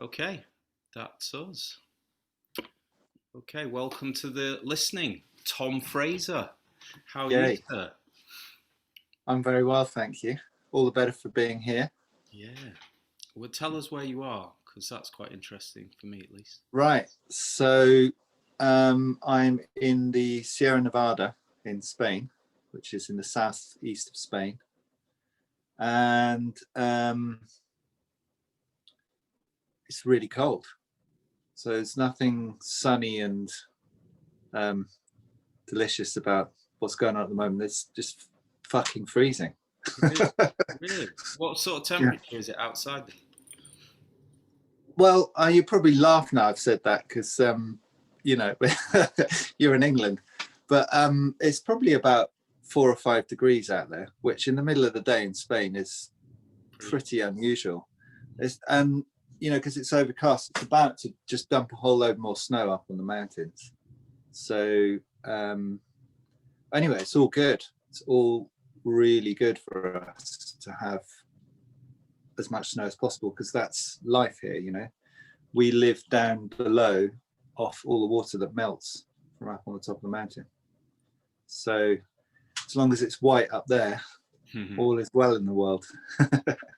Okay, that's us. Okay, welcome to the Listening Tom Fraser. How are you, Yay. sir? I'm very well, thank you. All the better for being here. Yeah. Well, tell us where you are, because that's quite interesting for me, at least. Right. So I'm in the Sierra Nevada in Spain, which is in the southeast of Spain. And it's really cold. So there's nothing sunny and delicious about what's going on at the moment. It's just fucking freezing. Really? Really? What sort of Yeah. temperature is it outside then? Well, you probably laugh now I've said that because, you're in England. But it's probably about 4 or 5 degrees out there, which in the middle of the day in Spain is pretty unusual. Because it's overcast, it's about to just dump a whole load more snow up on the mountains. So anyway, it's all good. It's all really good for us to have as much snow as possible because that's life here. We live down below off all the water that melts from up on the top of the mountain. So as long as it's white up there, all is well in the world.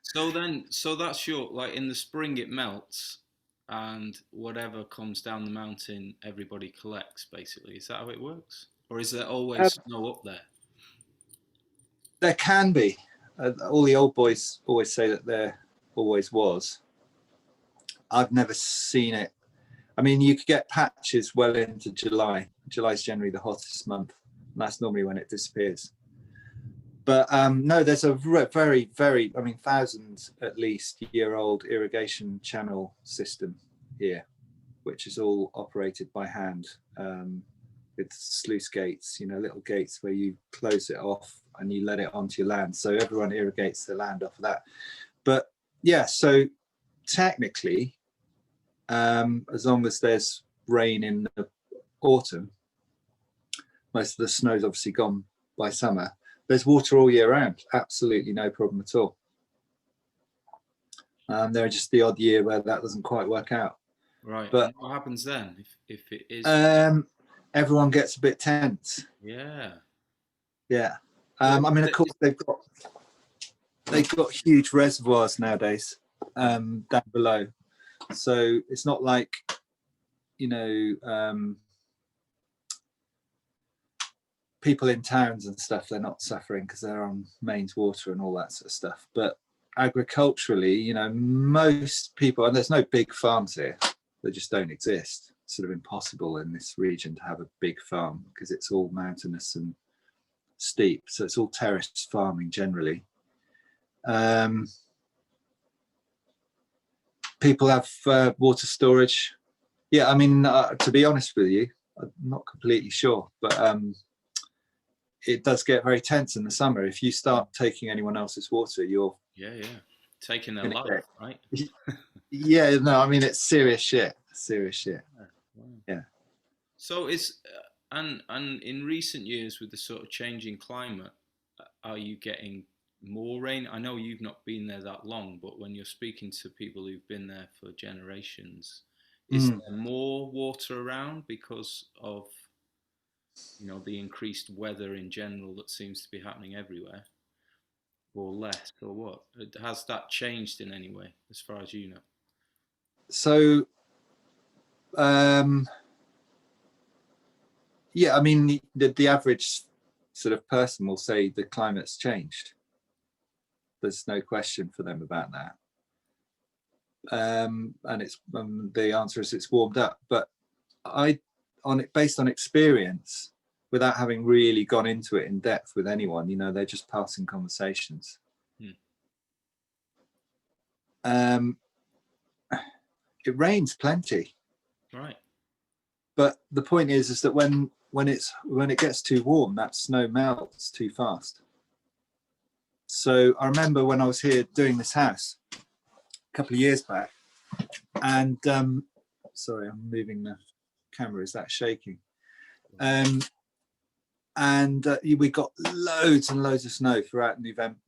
So that's like in the spring it melts, and whatever comes down the mountain, everybody collects. Basically, is that how it works, or is there always snow up there? There can be. All the old boys always say that there always was. I've never seen it. I mean, you could get patches well into July. July is generally the hottest month, and that's normally when it disappears. But no, there's a very, very, thousands at least year-old irrigation channel system here, which is all operated by hand with sluice gates, little gates where you close it off and you let it onto your land. So everyone irrigates the land off of that. But yeah, so technically, as long as there's rain in the autumn, most of the snow's obviously gone by summer. There's water all year round, absolutely no problem at all. There are just the odd year where that doesn't quite work out. Right. But and what happens then if it is? Everyone gets a bit tense. Yeah. Yeah. Of course, they've got huge reservoirs nowadays down below, so it's not like people in towns and stuff. They're not suffering because they're on mains water and all that sort of stuff. But agriculturally, most people, and there's no big farms here, they just don't exist. It's sort of impossible in this region to have a big farm because it's all mountainous and steep, so it's all terraced farming generally. People have water storage. Yeah, to be honest with you, I'm not completely sure, but it does get very tense in the summer. If you start taking anyone else's water, you're taking their life, right? Yeah, no, it's serious shit. Yeah. So and in recent years, with the sort of changing climate, are you getting more rain? I know you've not been there that long, but when you're speaking to people who've been there for generations, is there more water around because of the increased weather in general that seems to be happening everywhere, or less, or what? Has that changed in any way, as far as you know? So yeah, the average sort of person will say the climate's changed. There's no question for them about that. And it's the answer is it's warmed up. But based on experience, without having really gone into it in depth with anyone, they're just passing conversations. It rains plenty, right? But the point is that when it gets too warm, that snow melts too fast. So I remember when I was here doing this house a couple of years back, and sorry, I'm moving the camera. Is that shaking? We got loads and loads of snow throughout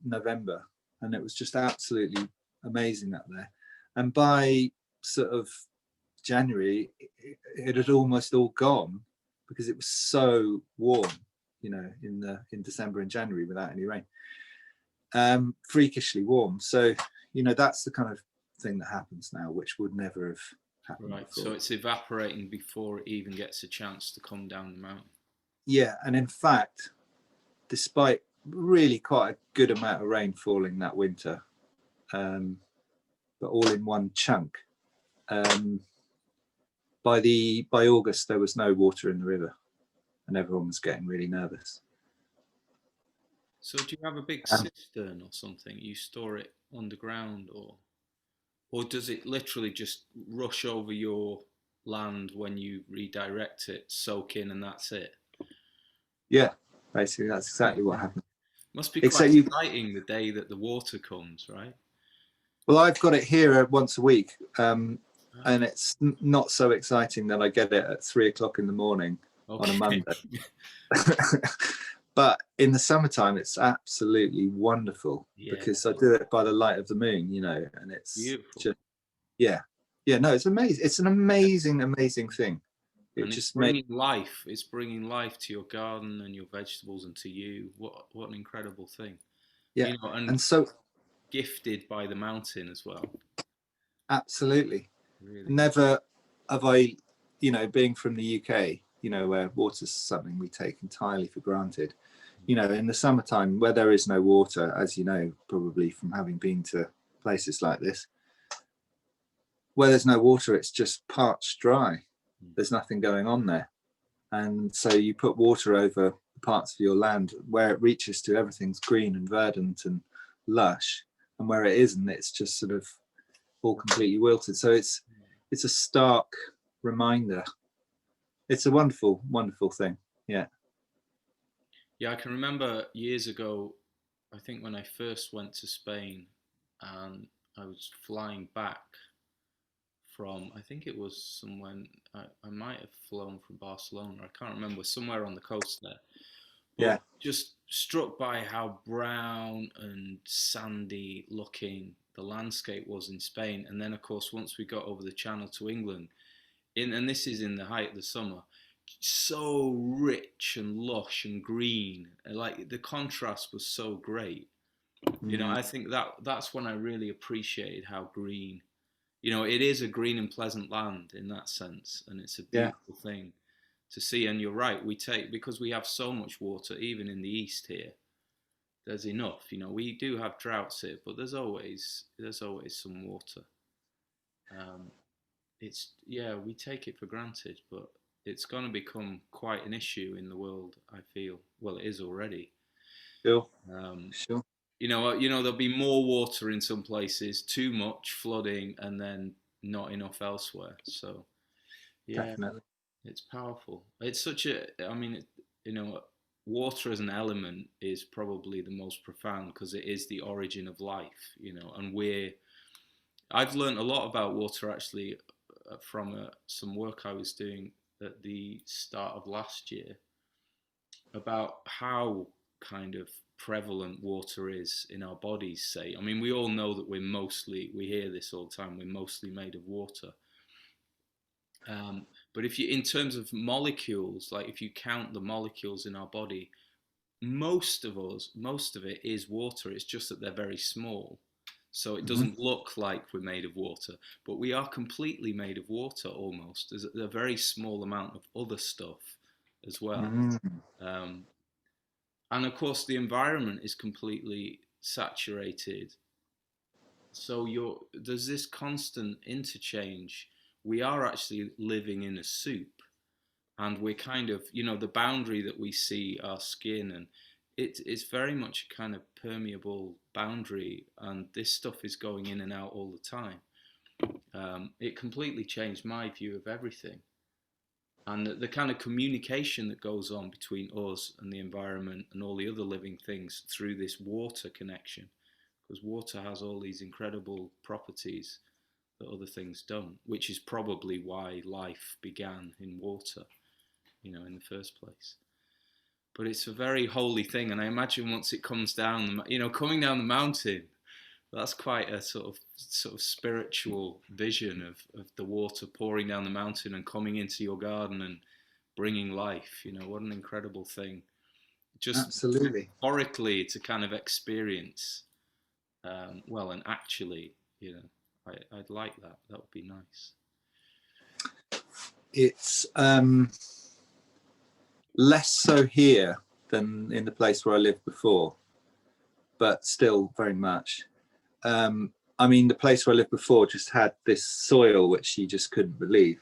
November, and it was just absolutely amazing up there. And by sort of January, it had almost all gone because it was so warm, you know, in December and January without any rain. Freakishly warm. So, you know, that's the kind of thing that happens now, which would never have happened Right. before. So it's evaporating before it even gets a chance to come down the mountain. Yeah, and in fact, despite really quite a good amount of rain falling that winter, but all in one chunk, by August there was no water in the river, and everyone was getting really nervous. So do you have a big cistern or something? You store it underground, or does it literally just rush over your land when you redirect it, soak in, and that's it? Yeah, basically that's exactly what happened. Must be quite Except exciting the day that the water comes, right? well, I've got it here once a week, and it's not so exciting that I get it at 3 o'clock in the morning on a Monday. But in the summertime, it's absolutely wonderful because I do it by the light of the moon, you know, and it's beautiful. just, yeah. No, it's amazing. It's an amazing thing. And it's bringing life. It's bringing life to your garden and your vegetables and to you. What an incredible thing. Yeah, you know, and so gifted by the mountain as well. Absolutely. Really. Never have I, you know, being from the UK, you know, where water's something we take entirely for granted. You know, in the summertime where there is no water, as you know, probably from having been to places like this, where there's no water, it's just parched dry. There's nothing going on there. And so you put water over the parts of your land where it reaches to, everything's green and verdant and lush, and where it isn't, it's just sort of all completely wilted. So it's a stark reminder. It's a wonderful thing. Yeah, I can remember years ago, I think when I first went to Spain, and I was flying back from, I think it was somewhere, I might have flown from Barcelona, I can't remember, somewhere on the coast there. But just struck by how brown and sandy looking the landscape was in Spain. And then, of course, once we got over the channel to England, and this is in the height of the summer, so rich and lush and green. Like the contrast was so great. You know, I think that's when I really appreciated how green. You know, it is a green and pleasant land in that sense, and it's a beautiful thing to see. And you're right, we take, because we have so much water, even in the east here, there's enough. You know, we do have droughts here, but there's always some water. We take it for granted, but it's going to become quite an issue in the world, I feel. Well, it is already. sure. You know, there'll be more water in some places, too much flooding, and then not enough elsewhere. So Definitely. it's powerful. It's such a, I mean, you know, water as an element is probably the most profound because it is the origin of life, you know, and I've learned a lot about water actually from some work I was doing at the start of last year about how kind of prevalent water is in our bodies, say. I mean, we all know that we hear this all the time, we're mostly made of water. But if you, in terms of molecules, like if you count the molecules in our body, most of it is water. It's just that they're very small. So it doesn't look like we're made of water, but we are completely made of water almost. There's a very small amount of other stuff as well. And of course, the environment is completely saturated. So there's this constant interchange. We are actually living in a soup, and we're kind of, you know, the boundary that we see our skin, and it's very much a kind of permeable boundary, and this stuff is going in and out all the time. It completely changed my view of everything, and the kind of communication that goes on between us and the environment and all the other living things through this water connection, because water has all these incredible properties that other things don't, which is probably why life began in water, you know, in the first place. But it's a very holy thing, and I imagine once it comes down, you know, coming down the mountain, That's quite a sort of spiritual vision of the water pouring down the mountain and coming into your garden and bringing life. You know, what an incredible thing. Just Absolutely. metaphorically to kind of experience, well, and actually, you know, I'd like that. That would be nice. It's less so here than in the place where I lived before, but still very much. I mean, the place where I lived before just had this soil which you just couldn't believe.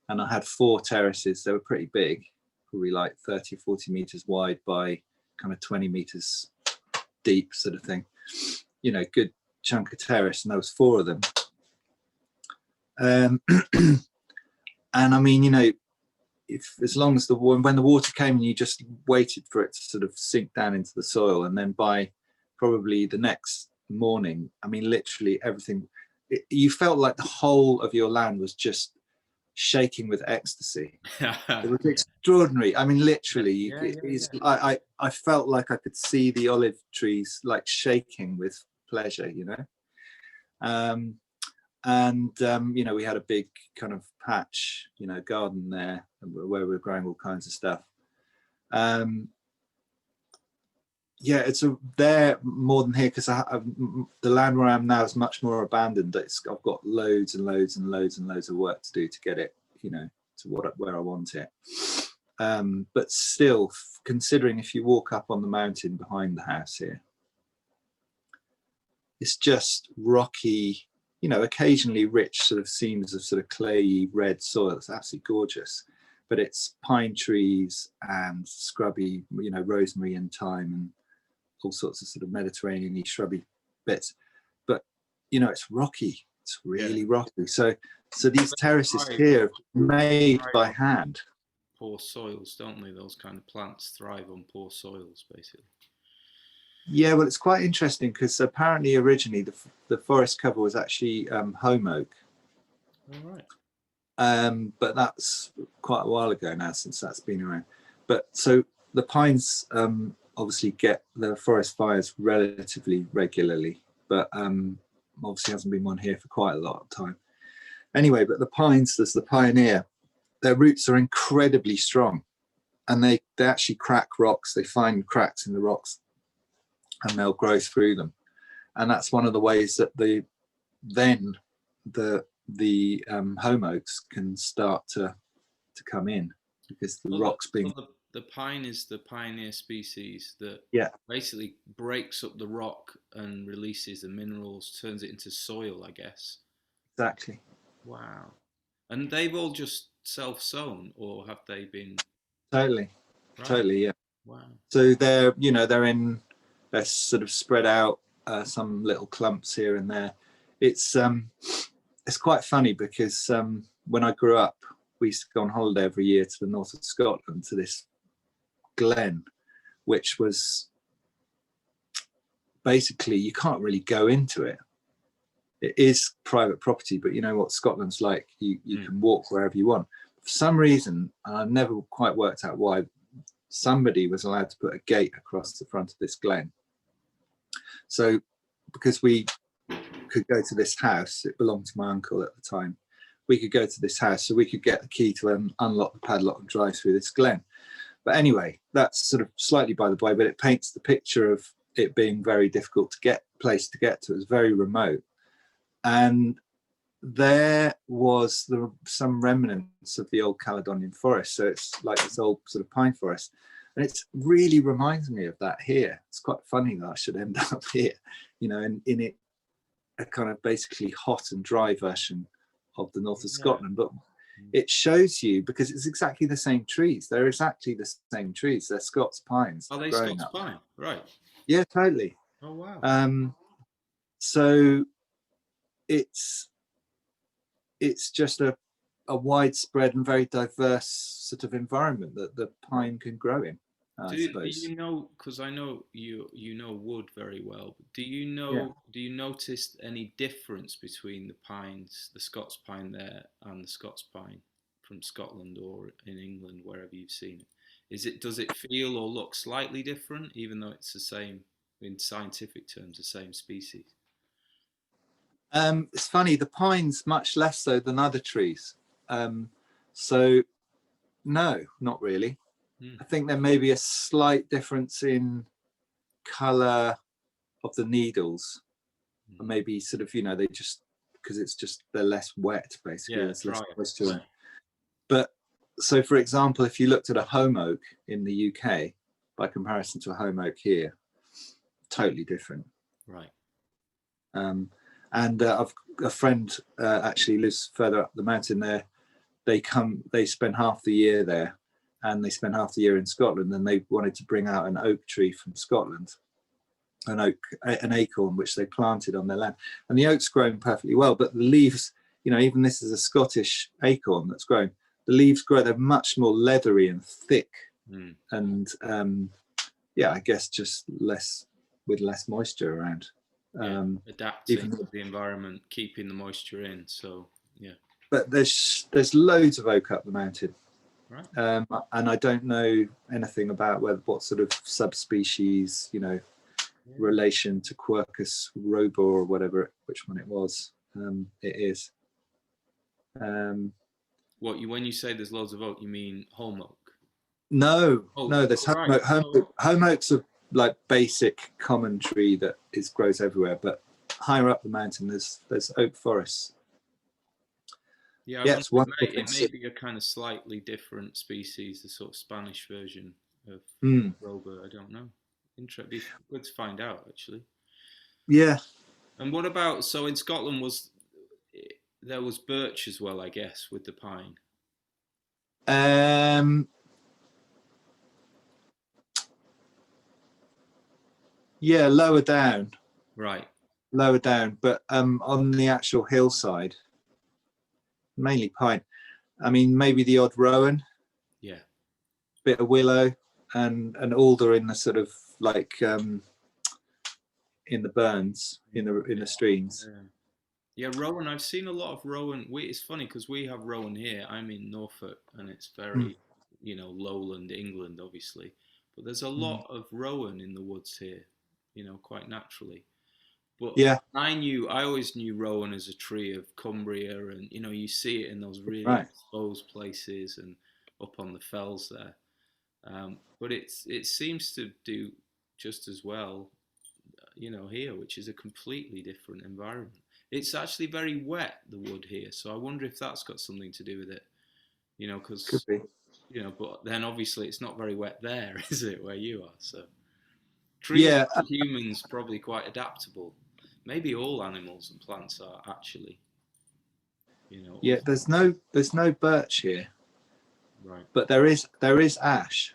And I had 4 terraces. They were pretty big, probably like 30 or 40 meters wide by kind of 20 meters deep, sort of thing. You know, good chunk of terrace, and there was 4 of them. And I mean, you know, if as long as when the water came and you just waited for it to sort of sink down into the soil, and then by probably the next morning, I mean, literally everything, you felt like the whole of your land was just shaking with ecstasy. It was extraordinary. I mean, literally, I felt like I could see the olive trees like shaking with pleasure, you know. You know, we had a big kind of patch, you know, garden there where we were growing all kinds of stuff. Yeah, it's there more than here because the land where I am now is much more abandoned. I've got loads and loads and loads and loads of work to do to get it, you know, to where I want it. But still, considering if you walk up on the mountain behind the house here, it's just rocky, you know, occasionally rich sort of seams of sort of clayey red soil. It's absolutely gorgeous, but it's pine trees and scrubby, you know, rosemary and thyme and all sorts of sort of Mediterranean-y shrubby bits. But, you know, it's rocky. It's really rocky. So these terraces here are made by hand. Poor soils, don't they? Those kind of plants thrive on poor soils, basically. Yeah, well, it's quite interesting because apparently originally the forest cover was actually home oak. All right. But that's quite a while ago now since that's been around. But so the pines obviously get the forest fires relatively regularly, but obviously hasn't been one here for quite a lot of time. Anyway, but the pines, there's the pioneer, their roots are incredibly strong, and they actually crack rocks. They find cracks in the rocks and they'll grow through them. And that's one of the ways that the home oaks can start to come in, because the rocks being the pine is the pioneer species that yeah basically breaks up the rock and releases the minerals, turns it into soil, I guess. exactly. Wow. And they've all just self-sown, or have they been? Totally. Right. Totally, yeah. Wow. So they're, you know, they're sort of spread out, some little clumps here and there. It's quite funny because when I grew up, we used to go on holiday every year to the north of Scotland to this glen, which was basically, you can't really go into it. It is private property, but you know what Scotland's like. You can walk wherever you want. For some reason, and I've never quite worked out why, somebody was allowed to put a gate across the front of this glen. So because we could go to this house, it belonged to my uncle at the time, we could go to this house, so we could get the key to unlock the padlock and drive through this glen. But anyway, that's sort of slightly by the by, but it paints the picture of it being very difficult to get to get to. It was very remote. And there was some remnants of the old Caledonian forest. So it's like this old sort of pine forest. And it really reminds me of that here. It's quite funny that I should end up here, you know, in it, a kind of basically hot and dry version of the north of Scotland. But it shows you, because it's exactly the same trees. They're exactly the same trees. They're Scots pines. Are they Scots pine? Right. Yeah, totally. Oh, wow. So it's just a widespread and very diverse sort of environment that the pine can grow in. Do you know? Because I know you know wood very well. Do you know? Yeah. Do you notice any difference between the pines, the Scots pine there, and the Scots pine from Scotland or in England, wherever you've seen it? Does it feel or look slightly different, even though it's the same in scientific terms, the same species? It's funny, the pine's much less so than other trees. So no, not really. Hmm. I think there may be a slight difference in colour of the needles, or maybe sort of, they just, because it's just, they're less wet, basically. Yeah, There's less dry. moisture in. But so, for example, if you looked at a home oak in the UK by comparison to a home oak here, totally different. Right. And I've a friend actually lives further up the mountain there. They spend half the year there, and they spend half the year in Scotland, and they wanted to bring out an oak tree from Scotland, an acorn which they planted on their land, and the oak's grown perfectly well, but the leaves, even this is a Scottish acorn that's grown, the leaves grow, they're much more leathery and thick, and I guess just less, with less moisture around. Adapting to the environment, keeping the moisture in. So but there's loads of oak up the mountain, right. And I don't know anything about what sort of subspecies, relation to Quercus robur or whatever, which one it was, it is. When you say there's loads of oak, you mean holm oak? No, no, there's home oak. Home oak's a like basic common tree that grows everywhere, but higher up the mountain there's oak forests. Yeah, it's wonderful. It may be a kind of slightly different species, the sort of Spanish version of robur. I don't know. It'd be good to find out, actually. Yeah. And what about, so in Scotland there was birch as well, I guess, with the pine? Yeah, lower down. Right. Lower down, but on the actual hillside, mainly pine. I mean, maybe the odd rowan. Yeah. Bit of willow and alder in the sort of like in the burns, in the streams. Yeah, rowan. I've seen a lot of rowan. It's funny because we have rowan here. I'm in Norfolk, and it's very, lowland England, obviously. But there's a lot of rowan in the woods here, quite naturally. But yeah, I always knew rowan as a tree of Cumbria, and you see it in those really exposed places and up on the fells there. But it seems to do just as well, here, which is a completely different environment. It's actually very wet, the wood here, so I wonder if that's got something to do with it. Because could be. But then obviously it's not very wet there, is it, where you are? So trees, humans probably quite adaptable. Maybe all animals and plants are actually. Yeah, there's no birch here. Right. But there is ash.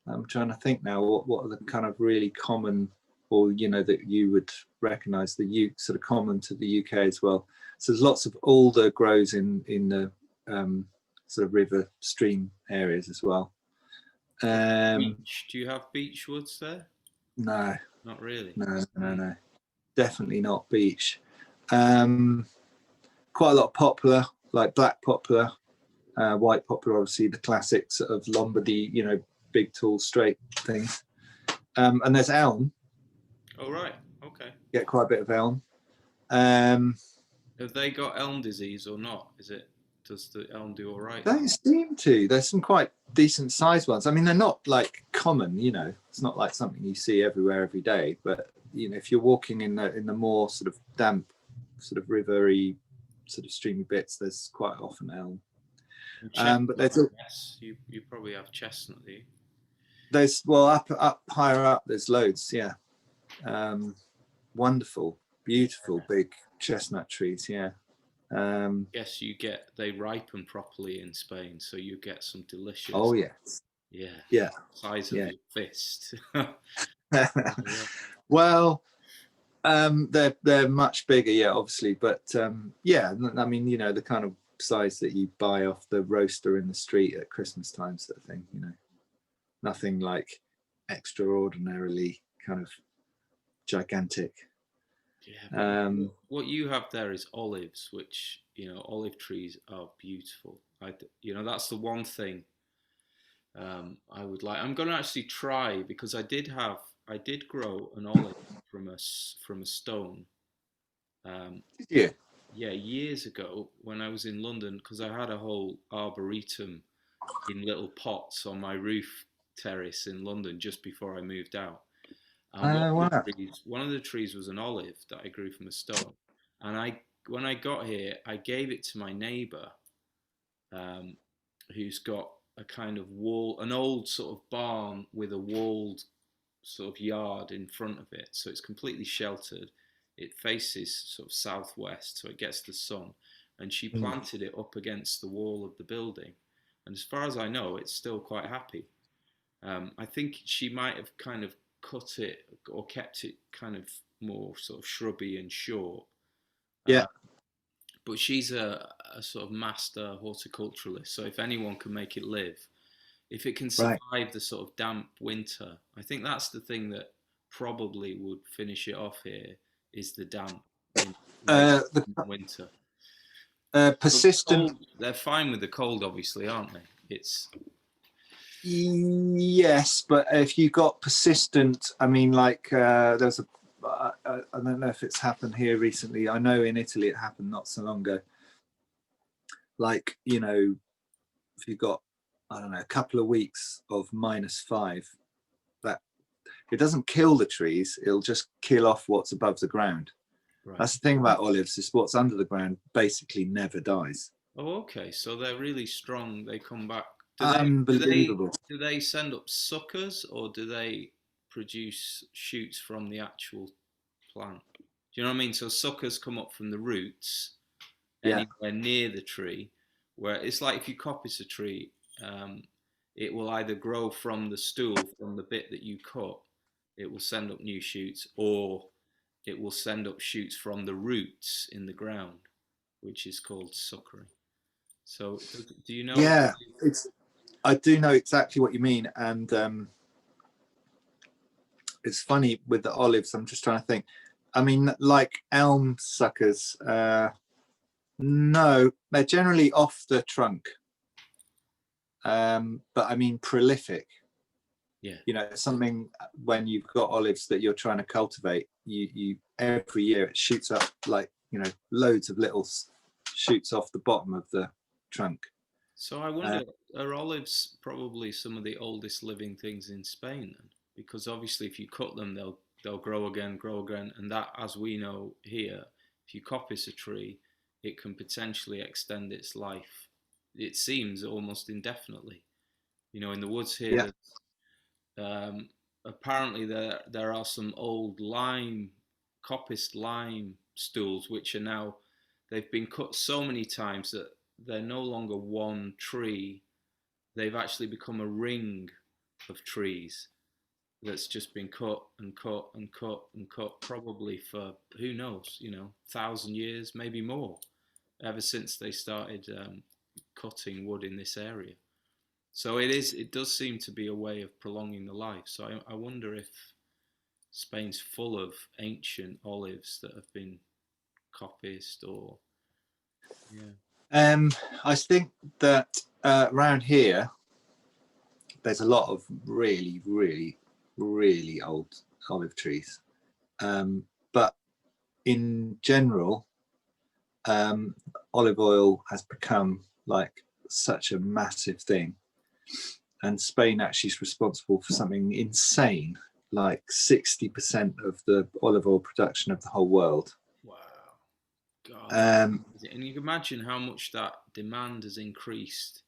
I'm trying to think now. What are the kind of really common, or that you would recognise, sort of common to the UK as well. So there's lots of alder grows in the sort of river stream areas as well. Beech. Do you have beech woods there? No, not really. No, definitely not beech. Quite a lot of poplar, like black poplar, white poplar, obviously the classic sort of Lombardy, big, tall, straight things. And there's elm. Oh, right. Okay. Get quite a bit of elm. Have they got elm disease or not? Does the elm do all right? They seem to. There's some quite decent sized ones. I mean, they're not like common, it's not like something you see everywhere every day. But if you're walking in the more sort of damp, sort of rivery, sort of streamy bits, there's quite often elm. But there's you probably have chestnut, do you? There's up higher up. There's loads. Yeah, wonderful, beautiful, big chestnut trees. Yeah. Yes, they ripen properly in Spain, so you get some delicious. Oh yes. Yeah. Size of your fist. Well, they're much bigger, yeah, obviously, but I mean, the kind of size that you buy off the roaster in the street at Christmas time, sort of thing. Nothing like extraordinarily kind of gigantic. Yeah. What you have there is olives, which olive trees are beautiful. That's the one thing I would like. I'm going to actually try, because I did have I did grow an olive from a stone. Um, Yeah. yeah, years ago when I was in London, because I had a whole arboretum in little pots on my roof terrace in London just before I moved out. And Wow. one of the trees was an olive that I grew from a stone. And when I got here, I gave it to my neighbour, um, who's got a kind of wall, an old sort of barn with a walled sort of yard in front of it. So it's completely sheltered. It faces sort of southwest, so it gets the sun. And she Mm. planted it up against the wall of the building. And as far as I know, it's still quite happy. I think she might have kind of cut it or kept it kind of more sort of shrubby and short. Yeah. Uh, but she's a sort of master horticulturalist. So if anyone can make it live, if it can Right. survive the sort of damp winter, I think that's the thing that probably would finish it off here is the damp in late The winter. But the persistent. cold, they're fine with the cold, obviously, aren't they? It's Yes, but if you got persistent, I mean, like there's a, I don't know if it's happened here recently. I know in Italy it happened not so long ago. Like, you know, if you got, I don't know, a couple of weeks of -5, that it doesn't kill the trees, it'll just kill off what's above the ground. right. That's the thing about olives, is what's under the ground basically never dies. Oh, okay. So they're really strong. They come back. Do they do they Unbelievable. do they send up suckers or do they produce shoots from the actual plant? Do you know what I mean? So suckers come up from the roots Yeah. anywhere near the tree, where it's like if you coppice a tree, um, it will either grow from the stool, from the bit that you cut, it will send up new shoots, or it will send up shoots from the roots in the ground, which is called suckering. So, do you know? Yeah, it's, I do know exactly what you mean, and it's funny with the olives. I'm just trying to think. I mean, like elm suckers, no, they're generally off the trunk. But I mean, prolific. Yeah. You know, something when you've got olives that you're trying to cultivate, you every year it shoots up like, you know, loads of little shoots off the bottom of the trunk. So I Uh, wonder, are olives probably some of the oldest living things in Spain then? Because obviously, if you cut them, they'll grow again, and that, as we know here, if you coppice a tree, it can potentially extend its life. It seems almost indefinitely. You know, in the woods here, yeah, there's apparently there are some old lime, coppiced lime stools which are now they've been cut so many times that they're no longer one tree. They've actually become a ring of trees that's just been cut and cut and cut and cut, probably for who knows, 1,000 years, maybe more, ever since they started cutting wood in this area. So it does seem to be a way of prolonging the life. So I wonder if Spain's full of ancient olives that have been coppiced or yeah. I think that around here there's a lot of really, really, really old olive trees. But in general, um, olive oil has become like such a massive thing. And Spain actually is responsible for something insane, like 60% of the olive oil production of the whole world. Wow. God, that's Um, amazing. And you can imagine how much that demand has increased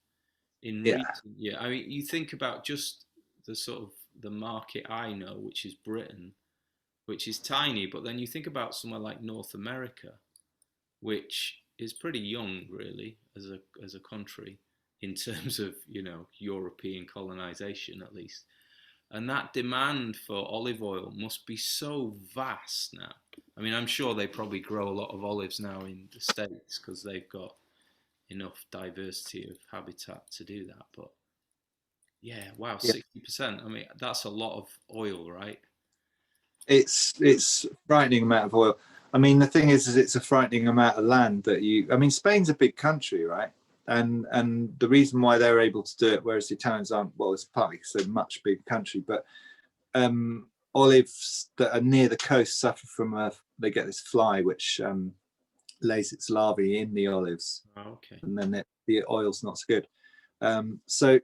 in yeah, recent years. I mean, you think about just the sort of the market I know, which is Britain, which is tiny, but then you think about somewhere like North America, which is pretty young, really, as a country in terms of European colonization, at least. And that demand for olive oil must be so vast now. I mean, I'm sure they probably grow a lot of olives now in the States because they've got enough diversity of habitat to do that. But yeah, wow, yeah, 60%. I mean, that's a lot of oil, right? it's frightening amount of oil. I mean, the thing is it's a frightening amount of land that you. I mean, Spain's a big country, right? And the reason why they're able to do it, whereas the Italians aren't, well, it's partly because they're a much bigger country, but olives that are near the coast suffer from they get this fly which lays its larvae in the olives, Okay. and then the oil's not so good. So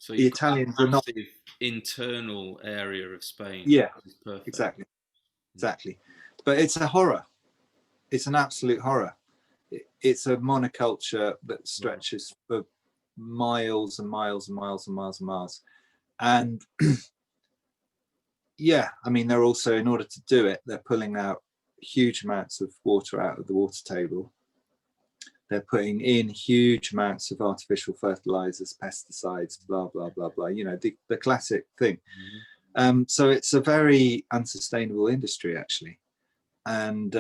the you've got Italians that were not. massive internal area of Spain. Yeah, Which is perfect. exactly. But it's a horror. It's an absolute horror. It's a monoculture that stretches for miles and miles and miles and miles and miles. And yeah, I mean, they're also, in order to do it, they're pulling out huge amounts of water out of the water table. They're putting in huge amounts of artificial fertilizers, pesticides, blah, blah, blah, blah, you know, the classic thing. So it's a very unsustainable industry, actually. And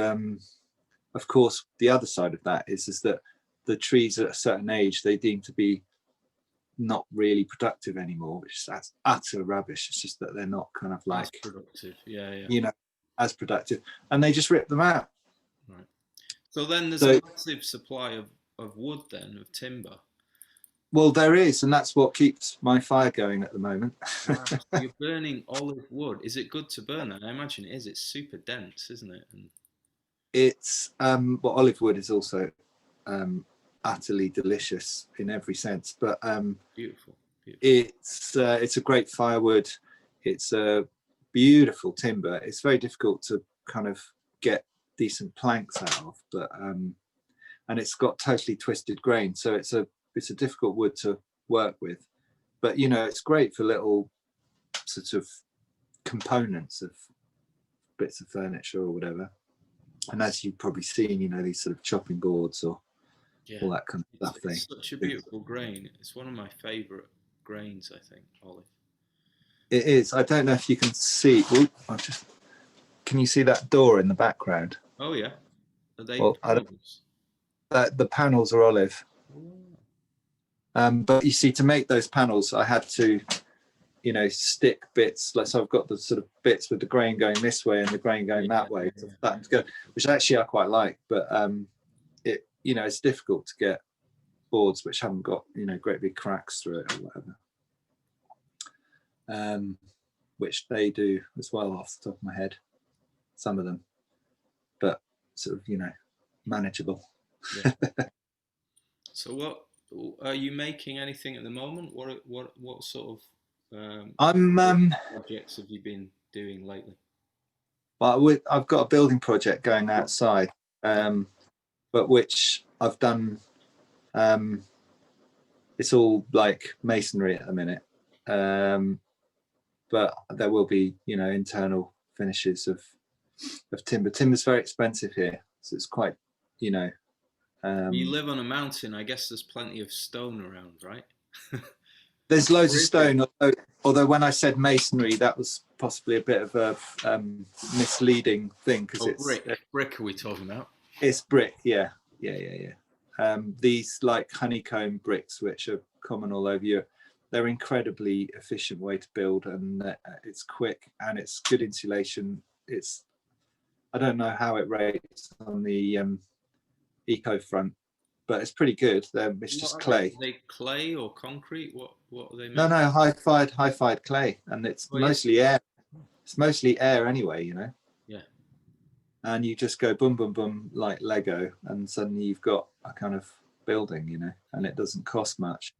of course, the other side of that is that the trees at a certain age, they deem to be not really productive anymore, which that's utter rubbish. It's just that they're not kind of like as productive, yeah. You know, as productive, and they just rip them out. Right. So then there's a massive supply of wood, then, of timber. Well, there is, and that's what keeps my fire going at the moment. Wow. So you're burning olive wood. Is it good to burn that? I imagine it is. It's super dense, isn't it? And It's well, olive wood is also utterly delicious in every sense, but beautiful. It's a great firewood. It's a beautiful timber. It's very difficult to kind of get decent planks out of, but and it's got totally twisted grain, so it's a difficult wood to work with. But you know, it's great for little sort of components of bits of furniture or whatever. And as you've probably seen, you know, these sort of chopping boards or all that kind of stuff. It's such a beautiful grain. It's one of my favourite grains, I think, olive. It is. I don't know if you can see. Can you see that door in the background? Oh yeah. Are they panels? The panels are olive. But you see, to make those panels, I had to, you know, stick bits. Like, so I've got the sort of bits with the grain going this way and the grain going that way, that to go, which actually I quite like. But it, you know, it's difficult to get boards which haven't got, you know, great big cracks through it or whatever. Which they do as well, off the top of my head, some of them, but sort of, you know, manageable. Yeah. So what are you making anything at the moment? What sort of projects have you been doing lately? Well, I've got a building project going outside, but which I've done. It's all like masonry at the minute, but there will be, you know, internal finishes of timber. Timber's very expensive here, so it's quite, you know. You live on a mountain. I guess there's plenty of stone around, right? There's loads of stone. Although when I said masonry, that was possibly a bit of a misleading thing, because it's brick. Are we talking about? It's brick, yeah. These like honeycomb bricks, which are common all over Europe, they're incredibly efficient way to build, and it's quick and it's good insulation. I don't know how it rates on the eco front, but it's pretty good. It's just clay. Are they clay or concrete? What are they made? No, high-fired clay, and it's mostly air. It's mostly air anyway, you know. Yeah. And you just go boom, boom, boom, like Lego, and suddenly you've got a kind of building, you know, and it doesn't cost much.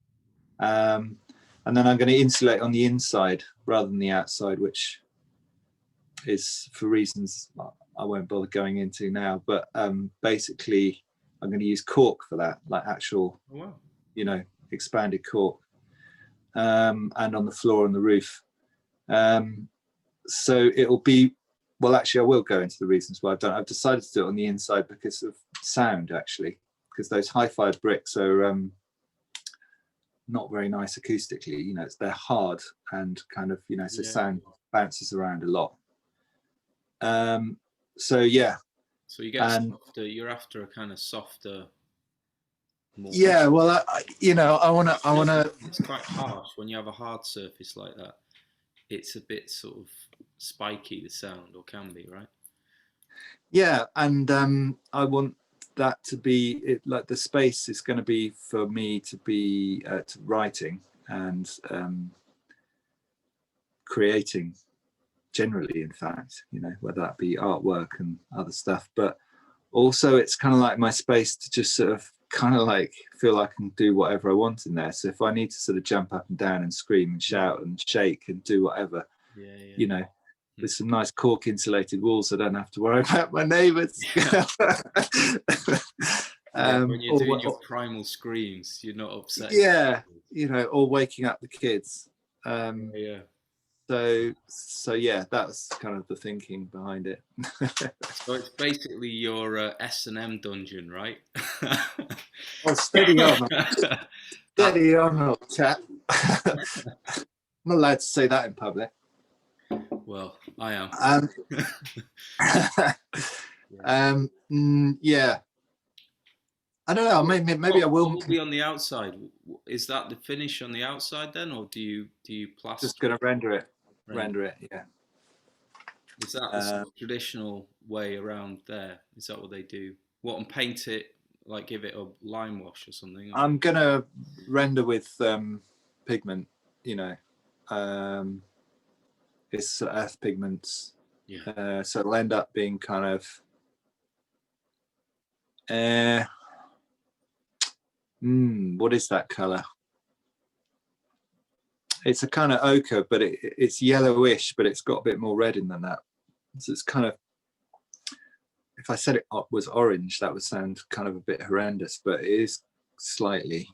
And then I'm going to insulate on the inside rather than the outside, which is for reasons I won't bother going into now. But basically, I'm going to use cork for that, like actual, you know, expanded cork, and on the floor and the roof. So it'll be, well, actually, I will go into the reasons why I've done it. I've decided to do it on the inside because of sound, actually, because those high-fired bricks are not very nice acoustically. You know, they're hard and kind of, you know, so sound bounces around a lot. So yeah. So you get softer. You're after a kind of softer. Yeah, well, I want to. It's quite harsh when you have a hard surface like that. It's a bit sort of spiky, the sound, or can be, right? Yeah, and I want that to be like the space is going to be for me to be to writing and creating generally, in fact, whether that be artwork and other stuff, but also it's kind of like my space to just sort of kind of like feel I can do whatever I want in there. So if I need to sort of jump up and down and scream and shout and shake and do whatever, with some nice cork insulated walls, I don't have to worry about my neighbours. When you're doing your primal screams, you're not upset. Yeah, or waking up the kids. So yeah, that's kind of the thinking behind it. So it's basically your S&M dungeon, right? Oh, steady on, steady on, old chap. I'm not allowed to say that in public. Well, I am. Yeah. I don't know. Maybe I will. What will be on the outside? Is that the finish on the outside then, or do you plaster? Just going to render it. Render it. Yeah. Is that the sort of traditional way around there? Is that what they do? What, and paint it, like give it a lime wash or something? Or? I'm going to render with pigment. It's earth pigments. Yeah. So it'll end up being kind of. What is that color? It's a kind of ochre, but it's yellowish, but it's got a bit more red in than that. So it's kind of, if I said it was orange, that would sound kind of a bit horrendous, but it is slightly.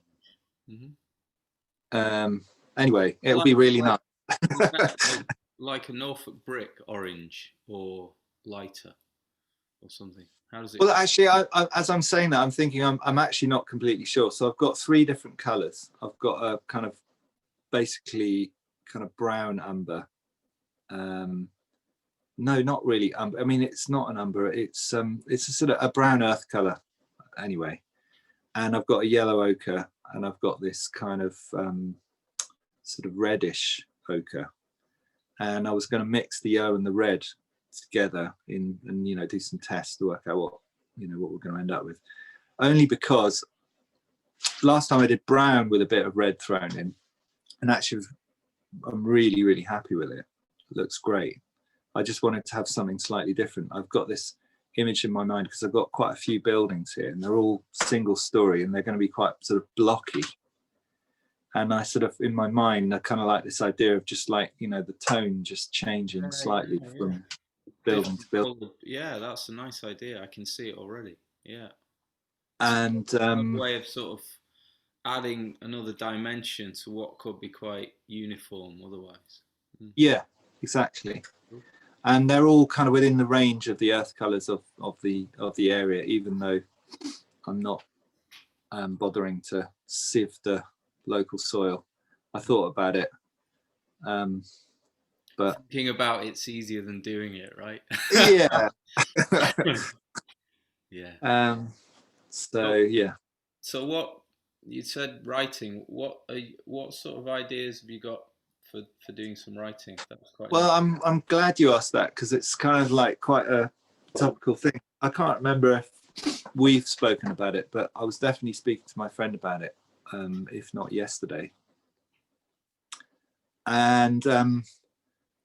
Anyway, it'll be really nice. Like a Norfolk brick orange or lighter or something. How does it? Well, actually, as I'm saying that, I'm thinking I'm actually not completely sure. So I've got 3 different colours. I've got a kind of basically kind of brown umber. No, not really umber. I mean, it's not an umber. It's a sort of a brown earth colour, anyway. And I've got a yellow ochre, and I've got this kind of sort of reddish ochre. And I was going to mix the yellow and the red together and do some tests to work out what we're going to end up with. Only because last time I did brown with a bit of red thrown in, and actually I'm really, really happy with it. It looks great. I just wanted to have something slightly different. I've got this image in my mind because I've got quite a few buildings here, and they're all single story, and they're going to be quite sort of blocky. And I sort of, in my mind, I kind of like this idea of just like, the tone just changing slightly from building to building. Yeah, that's a nice idea. I can see it already. Yeah. And a way of sort of adding another dimension to what could be quite uniform otherwise. Yeah, exactly. And they're all kind of within the range of the earth colours of the area, even though I'm not bothering to sieve the local soil. I thought about it, but thinking about it's easier than doing it, right? Yeah. Yeah. Yeah. So what you said, writing. What sort of ideas have you got for doing some writing? That was quite. Well, I'm glad you asked that, because it's kind of like quite a topical thing. I can't remember if we've spoken about it, but I was definitely speaking to my friend about it, if not yesterday. And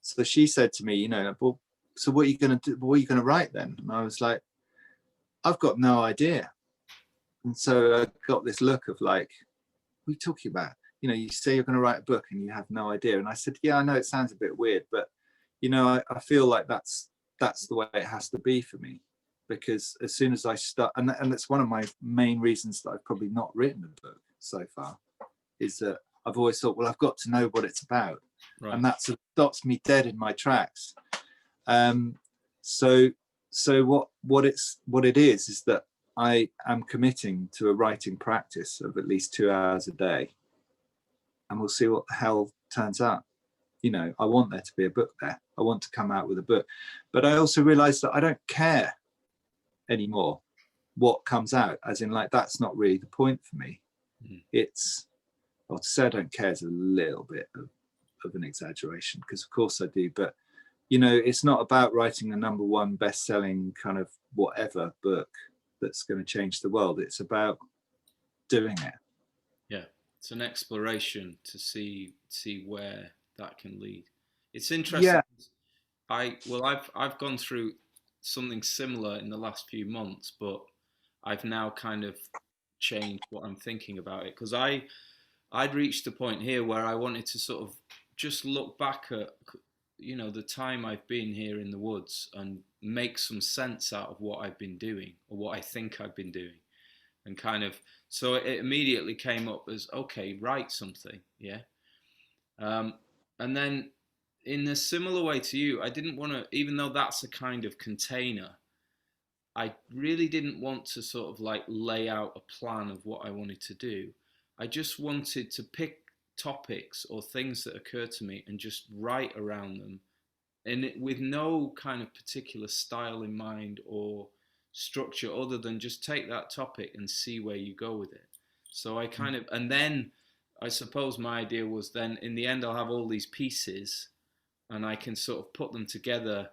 so she said to me, well, so what are you going to do? What are you going to write then? And I was like, I've got no idea. And so I got this look of like, what are you talking about? You say you're going to write a book and you have no idea. And I said, yeah, I know it sounds a bit weird, but I feel like that's the way it has to be for me, because as soon as I start, and that's one of my main reasons that I've probably not written a book so far, is that I've always thought, well, I've got to know what it's about. Right. And that sort of stops me dead in my tracks. So what it is that I am committing to a writing practice of at least 2 hours a day, and we'll see what the hell turns out. I want there to be a book there. I want to come out with a book, but I also realize that I don't care anymore what comes out, as in like, that's not really the point for me. It's, well, to say I don't care is a little bit of an exaggeration, because of course I do, but it's not about writing a #1 best-selling kind of whatever book that's going to change the world. It's about doing it. Yeah, it's an exploration to see where that can lead. It's interesting. Yeah. I've gone through something similar in the last few months, but I've now kind of changed what I'm thinking about it, because I'd reached a point here where I wanted to sort of just look back at, the time I've been here in the woods and make some sense out of what I've been doing, or what I think I've been doing, and kind of, so it immediately came up as, okay, write something, yeah. Um, and then in a similar way to you, I didn't want to, even though that's a kind of container, I really didn't want to sort of like lay out a plan of what I wanted to do. I just wanted to pick topics or things that occur to me and just write around them, and with no kind of particular style in mind or structure, other than just take that topic and see where you go with it. So I kind of, and then I suppose my idea was, then in the end I'll have all these pieces and I can sort of put them together,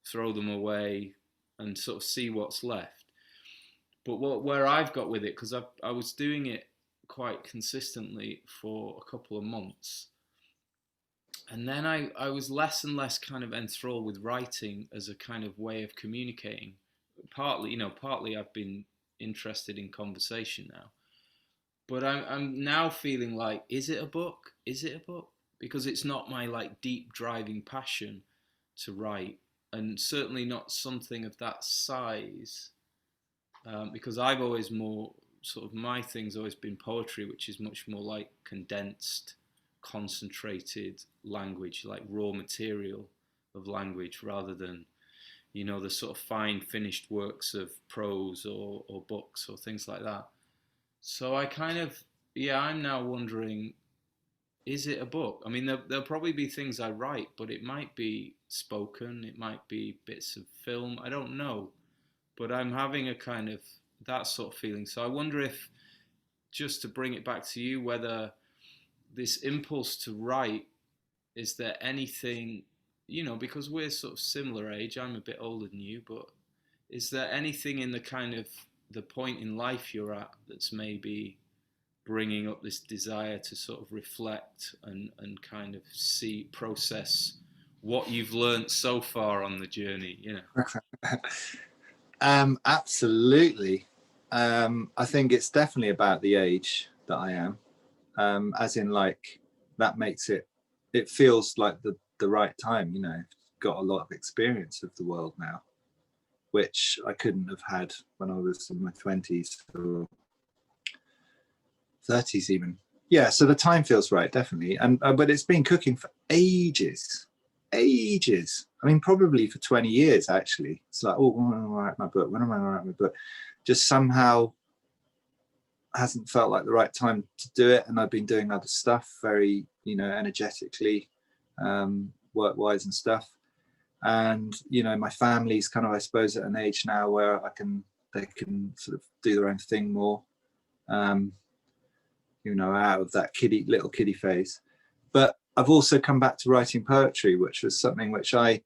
throw them away, and sort of see what's left. But where I've got with it, because I was doing it quite consistently for a couple of months, and then I was less and less kind of enthralled with writing as a kind of way of communicating. Partly I've been interested in conversation now, but I'm now feeling like, is it a book? Is it a book? Because it's not my like deep driving passion to write, and certainly not something of that size. Because I've always more sort of, my thing's always been poetry, which is much more like condensed, concentrated language, like raw material of language, rather than the sort of fine finished works of prose or books or things like that. So I kind of, yeah, I'm now wondering, is it a book? I mean, there'll probably be things I write, but it might be spoken, it might be bits of film, I don't know. But I'm having a kind of that sort of feeling. So I wonder if, just to bring it back to you, whether this impulse to write, is there anything, because we're sort of similar age, I'm a bit older than you, but is there anything in the kind of the point in life you're at that's maybe bringing up this desire to sort of reflect and kind of process what you've learned so far on the journey? Absolutely. I think it's definitely about the age that I am, as in like, that makes it feels like the right time, got a lot of experience of the world now, which I couldn't have had when I was in my 20s or 30s even. Yeah, so the time feels right, definitely. And but it's been cooking for ages. I mean, probably for 20 years, actually. It's like, oh, when am I write my book? When am I write my book? Just somehow hasn't felt like the right time to do it. And I've been doing other stuff very, energetically, work-wise and stuff. And, my family's kind of, I suppose, at an age now where they can sort of do their own thing more, out of that little kiddie phase. But I've also come back to writing poetry, which was something which I,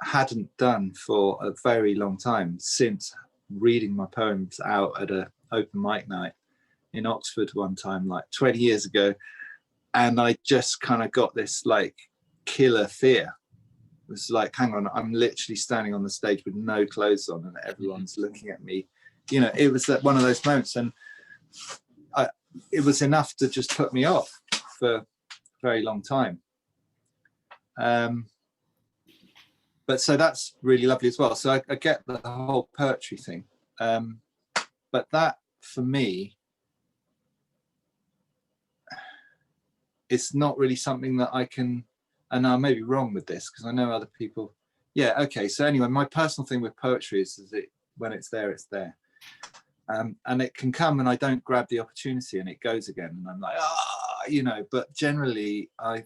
hadn't done for a very long time, since reading my poems out at a open mic night in Oxford one time, like 20 years ago. And I just kind of got this like killer fear. It was like, hang on, I'm literally standing on the stage with no clothes on and everyone's looking at me. It was one of those moments. And it was enough to just put me off for a very long time. But so that's really lovely as well. So I get the whole poetry thing. But that, for me, it's not really something that I can, and I may be wrong with this because I know other people. Yeah, okay. So anyway, my personal thing with poetry is when it's there, it's there. And it can come and I don't grab the opportunity and it goes again. And I'm like, but generally I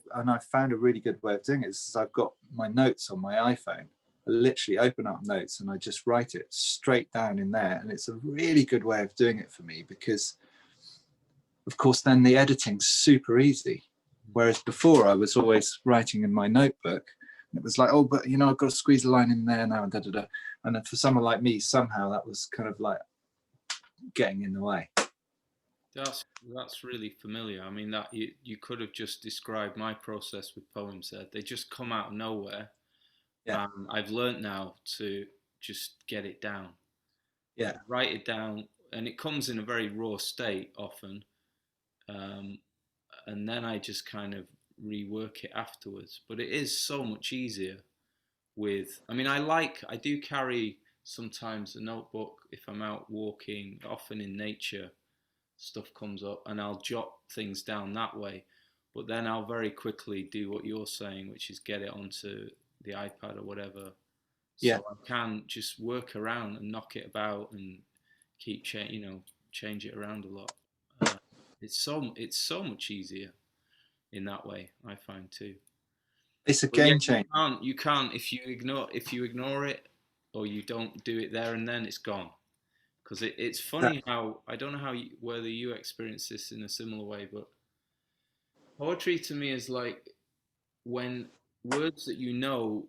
found a really good way of doing it is I've got my notes on my iPhone. I literally open up notes and I just write it straight down in there. And it's a really good way of doing it for me because, of course, then the editing's super easy. Whereas before I was always writing in my notebook and it was like, oh, but I've got to squeeze a line in there now and da da da. And then for someone like me, somehow that was kind of like getting in the way. That's really familiar. I mean, that you could have just described my process with poems there. They just come out of nowhere, Yeah. I've learnt now to just get it down, Yeah. write it down, and it comes in a very raw state often, um, and then I just kind of rework it afterwards. But it is so much easier with. I mean, I do carry sometimes a notebook if I'm out walking, often in nature. Stuff comes up, and I'll jot things down that way. But then I'll very quickly do what you're saying, which is get it onto the iPad or whatever, Yeah. so I can just work around and knock it about and keep change it around a lot. Uh, it's so much easier in that way, I find too. It's a But yeah, game changer. you can't if you ignore it or you don't do it there and then, it's gone. Because it's That, funny how I don't know whether you experience this in a similar way, but poetry to me is like when words that you know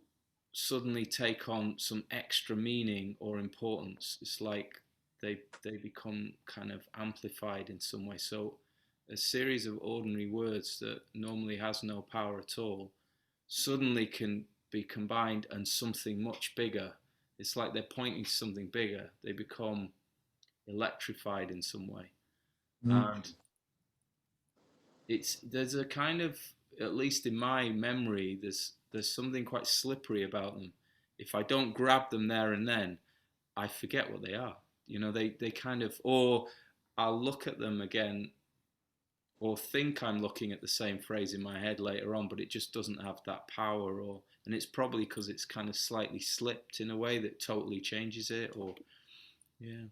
suddenly take on some extra meaning or importance. It's like they become kind of amplified in some way. So a series of ordinary words that normally has no power at all suddenly can be combined and something much bigger. It's like they're pointing to something bigger. They become electrified in some way. mm, And there's a kind of, at least in my memory, there's something quite slippery about them. If I don't grab them there and then, I forget what they are. They kind of, or I'll look at them again or think I'm looking at the same phrase in my head later on, but it just doesn't have that power. And it's probably because it's kind of slightly slipped in a way that totally changes it. Or yeah.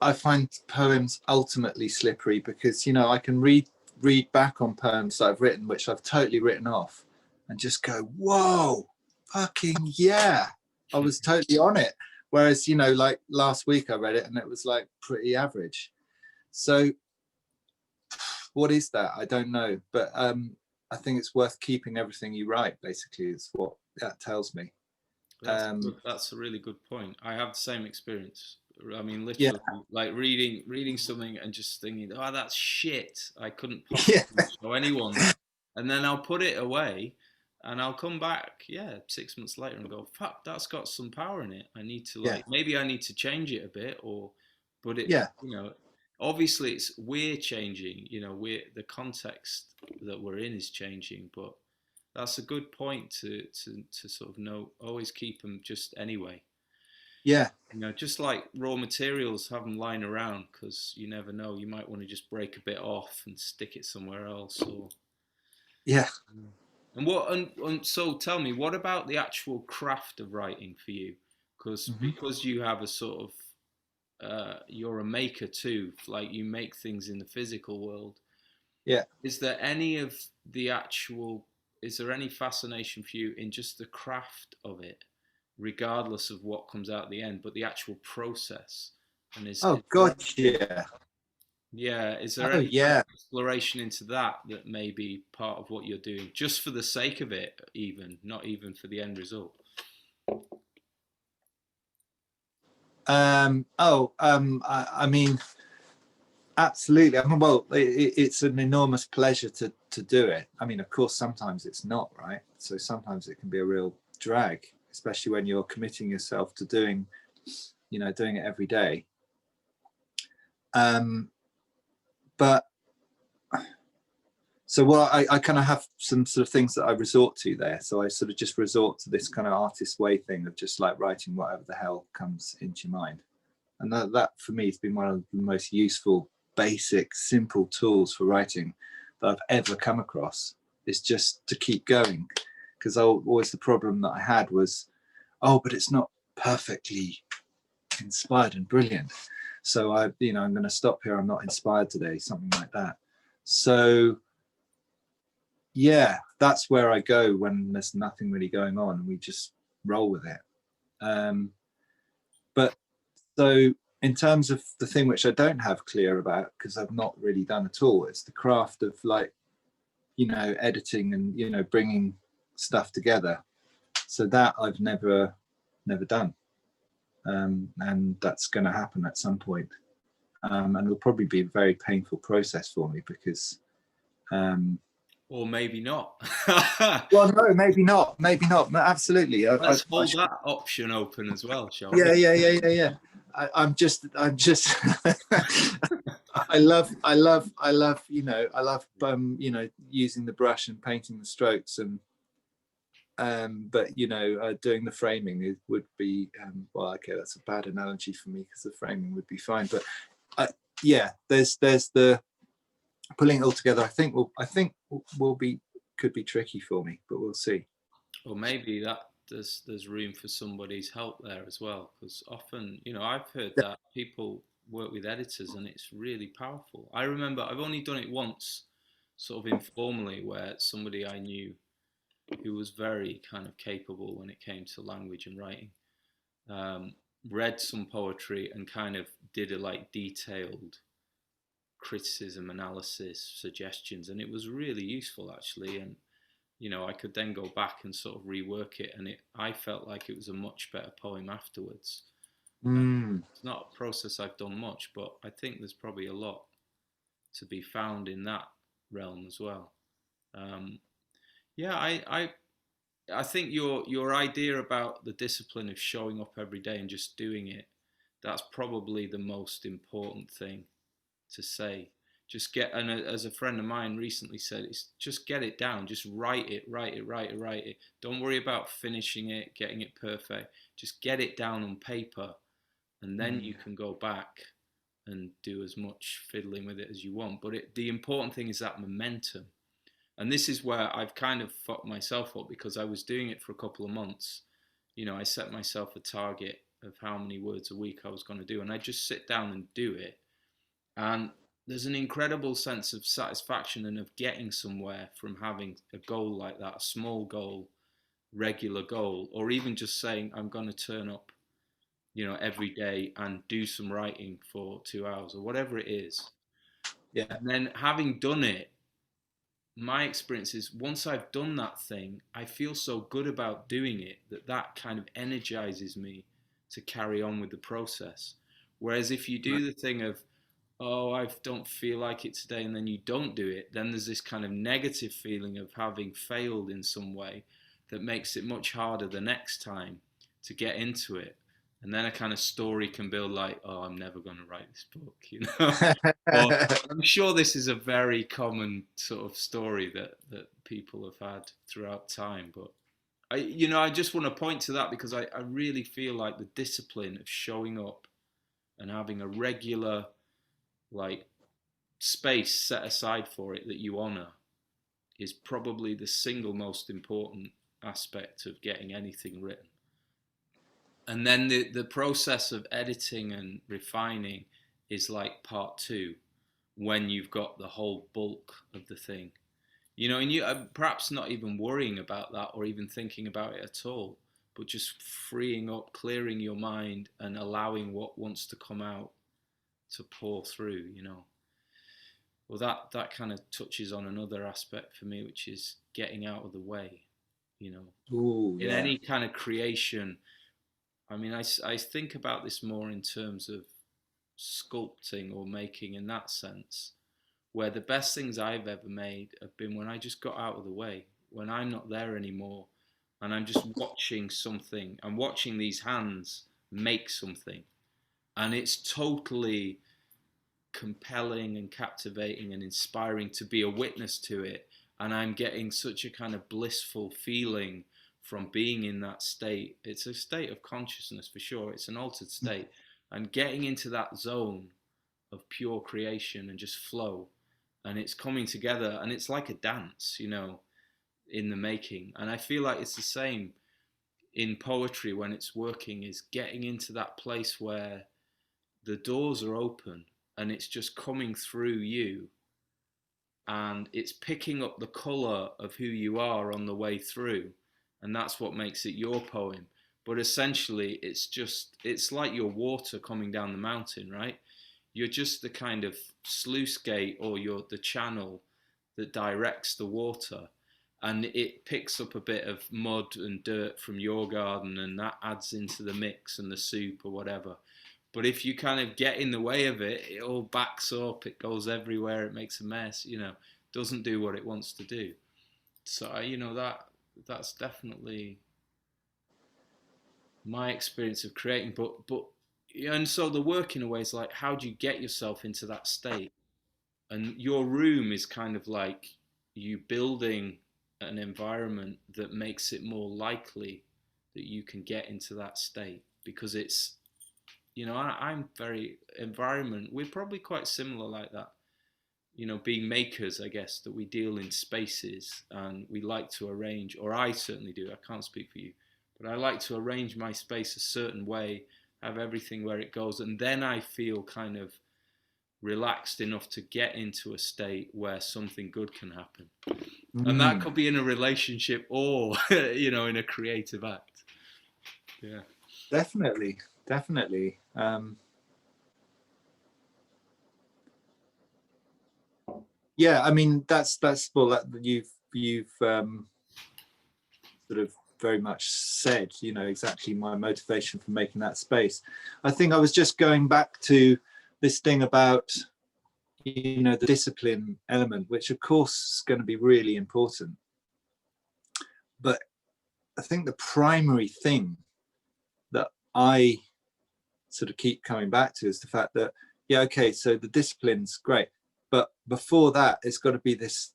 I find poems ultimately slippery because, you know, I can read back on poems that I've written, which I've totally written off, and just go, whoa, fucking yeah, I was totally on it. Whereas, you know, like last week I read it and it was like pretty average. So what is that? I don't know. But I think it's worth keeping everything you write, basically, is what that tells me. That's a really good point. I have the same experience. I mean, Yeah. literally, like reading something and just thinking, "Oh, that's shit. I couldn't Yeah. possibly show anyone that." And then I'll put it away, and I'll come back, yeah, 6 months later, and go, "Fuck, that's got some power in it. I need to Yeah. maybe I need to change it a bit, but it, Yeah. obviously we're changing. We're the context that we're in is changing, but." That's a good point to sort of know. Always keep them just anyway. Yeah. Just like raw materials, have them lying around because you never know. You might want to just break a bit off and stick it somewhere else. Or Yeah. and so tell me, what about the actual craft of writing for you? Hmm. Because you have a sort of you're a maker too. Like you make things in the physical world. Yeah. Is there any of the actual, is there any fascination for you in just the craft of it, regardless of what comes out at the end, but the actual process? And is Oh there, God, yeah. yeah, is there Oh any kind yeah. of exploration into that may be part of what you're doing, just for the sake of it, even, not even for the end result? I mean, absolutely. I mean, well, it's an enormous pleasure to do it. I mean, of course, sometimes it's not, right? So sometimes it can be a real drag, especially when you're committing yourself to doing, doing it every day. But so what I kind of have some sort of things that I resort to there. So I sort of just resort to this kind of artist way thing of just like writing whatever the hell comes into your mind. And that for me has been one of the most useful, basic, simple tools for writing that I've ever come across, is just to keep going. Because always the problem that I had was, oh, but it's not perfectly inspired and brilliant. So I'm going to stop here. I'm not inspired today, something like that. So yeah, that's where I go when there's nothing really going on. We just roll with it. But so in terms of the thing which I don't have clear about, because I've not really done at all, it's the craft of like, editing and, bringing stuff together. So that I've never done. And that's going to happen at some point. And it'll probably be a very painful process for me because Or maybe not. Well, no, maybe not. Maybe not. No, absolutely. Let's I hold that option open as well, shall we? yeah. I'm just. I love, using the brush and painting the strokes, and but doing the framing would be, well, okay, that's a bad analogy for me because the framing would be fine, but yeah, there's the pulling it all together. I think will be could be tricky for me, but we'll see. Or maybe that there's room for somebody's help there as well, because often, I've heard that people work with editors and it's really powerful. I remember I've only done it once, sort of informally, where somebody I knew who was very kind of capable when it came to language and writing, um, read some poetry and kind of did a like detailed criticism, analysis, suggestions, and it was really useful actually. And I could then go back and sort of rework it, and I felt like it was a much better poem afterwards. It's not a process I've done much, but I think there's probably a lot to be found in that realm as well. Um, yeah, I think your idea about the discipline of showing up every day and just doing it, that's probably the most important thing to say. Just get, and as a friend of mine recently said, it's just get it down. Just write it, write it, write it, write it. Don't worry about finishing it, getting it perfect. Just get it down on paper, and then you can go back and do as much fiddling with it as you want. But the important thing is that momentum. And this is where I've kind of fucked myself up, because I was doing it for a couple of months. I set myself a target of how many words a week I was going to do, and I just sit down and do it. And there's an incredible sense of satisfaction and of getting somewhere from having a goal like that, a small goal, regular goal, or even just saying, I'm going to turn up, every day and do some writing for 2 hours or whatever it is. Yeah. And then having done it, my experience is once I've done that thing, I feel so good about doing it that kind of energizes me to carry on with the process. Whereas if you do the thing of, oh, I don't feel like it today, and then you don't do it, then there's this kind of negative feeling of having failed in some way that makes it much harder the next time to get into it. And then a kind of story can build like, oh, I'm never going to write this book. Or I'm sure this is a very common sort of story that people have had throughout time. But I just want to point to that because I really feel like the discipline of showing up and having a regular like space set aside for it that you honor is probably the single most important aspect of getting anything written. And then the process of editing and refining is like part two, when you've got the whole bulk of the thing, and you perhaps not even worrying about that or even thinking about it at all, but just freeing up, clearing your mind and allowing what wants to come out to pour through. Well, that kind of touches on another aspect for me, which is getting out of the way. Ooh, In yeah. any kind of creation, I mean, I think about this more in terms of sculpting or making in that sense, where the best things I've ever made have been when I just got out of the way, when I'm not there anymore, and I'm just watching something. I'm watching these hands make something, and it's totally compelling and captivating and inspiring to be a witness to it. And I'm getting such a kind of blissful feeling from being in that state. It's a state of consciousness for sure. It's an altered state. And getting into that zone of pure creation and just flow. And it's coming together and it's like a dance, in the making. And I feel like it's the same in poetry when it's working, is getting into that place where the doors are open and it's just coming through you, and it's picking up the color of who you are on the way through, and that's what makes it your poem. But essentially it's like your water coming down the mountain, right? You're just the kind of sluice gate, or you're the channel that directs the water, and it picks up a bit of mud and dirt from your garden and that adds into the mix and the soup or whatever. But if you kind of get in the way of it, it all backs up, it goes everywhere, it makes a mess. doesn't do what it wants to do. So that's definitely my experience of creating. But and so the work in a way is like, how do you get yourself into that state? And your room is kind of like you building an environment that makes it more likely that you can get into that state, because it's, I'm very environment. We're probably quite similar like that. Being makers, I guess, that we deal in spaces and we like to arrange, or I certainly do. I can't speak for you, but I like to arrange my space a certain way, have everything where it goes, and then I feel kind of relaxed enough to get into a state where something good can happen. And that Mm, could be in a relationship or, in a creative act. Yeah. definitely, definitely. Yeah, I mean that's well, that you've sort of very much said, exactly my motivation for making that space. I think I was just going back to this thing about, the discipline element, which of course is going to be really important. But I think the primary thing that I sort of keep coming back to is the fact that, yeah, okay, so the discipline's great, but before that, it's got to be this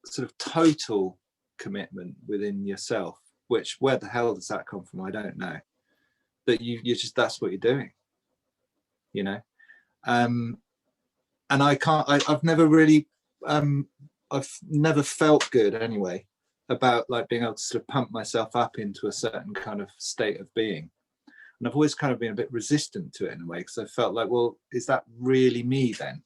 sort of total commitment within yourself, which, where the hell does that come from? I don't know. That you just, that's what you're doing, you know. And I've never really, I've never felt good anyway about like being able to sort of pump myself up into a certain kind of state of being. And I've always kind of been a bit resistant to it in a way, because I felt like, well, is that really me then?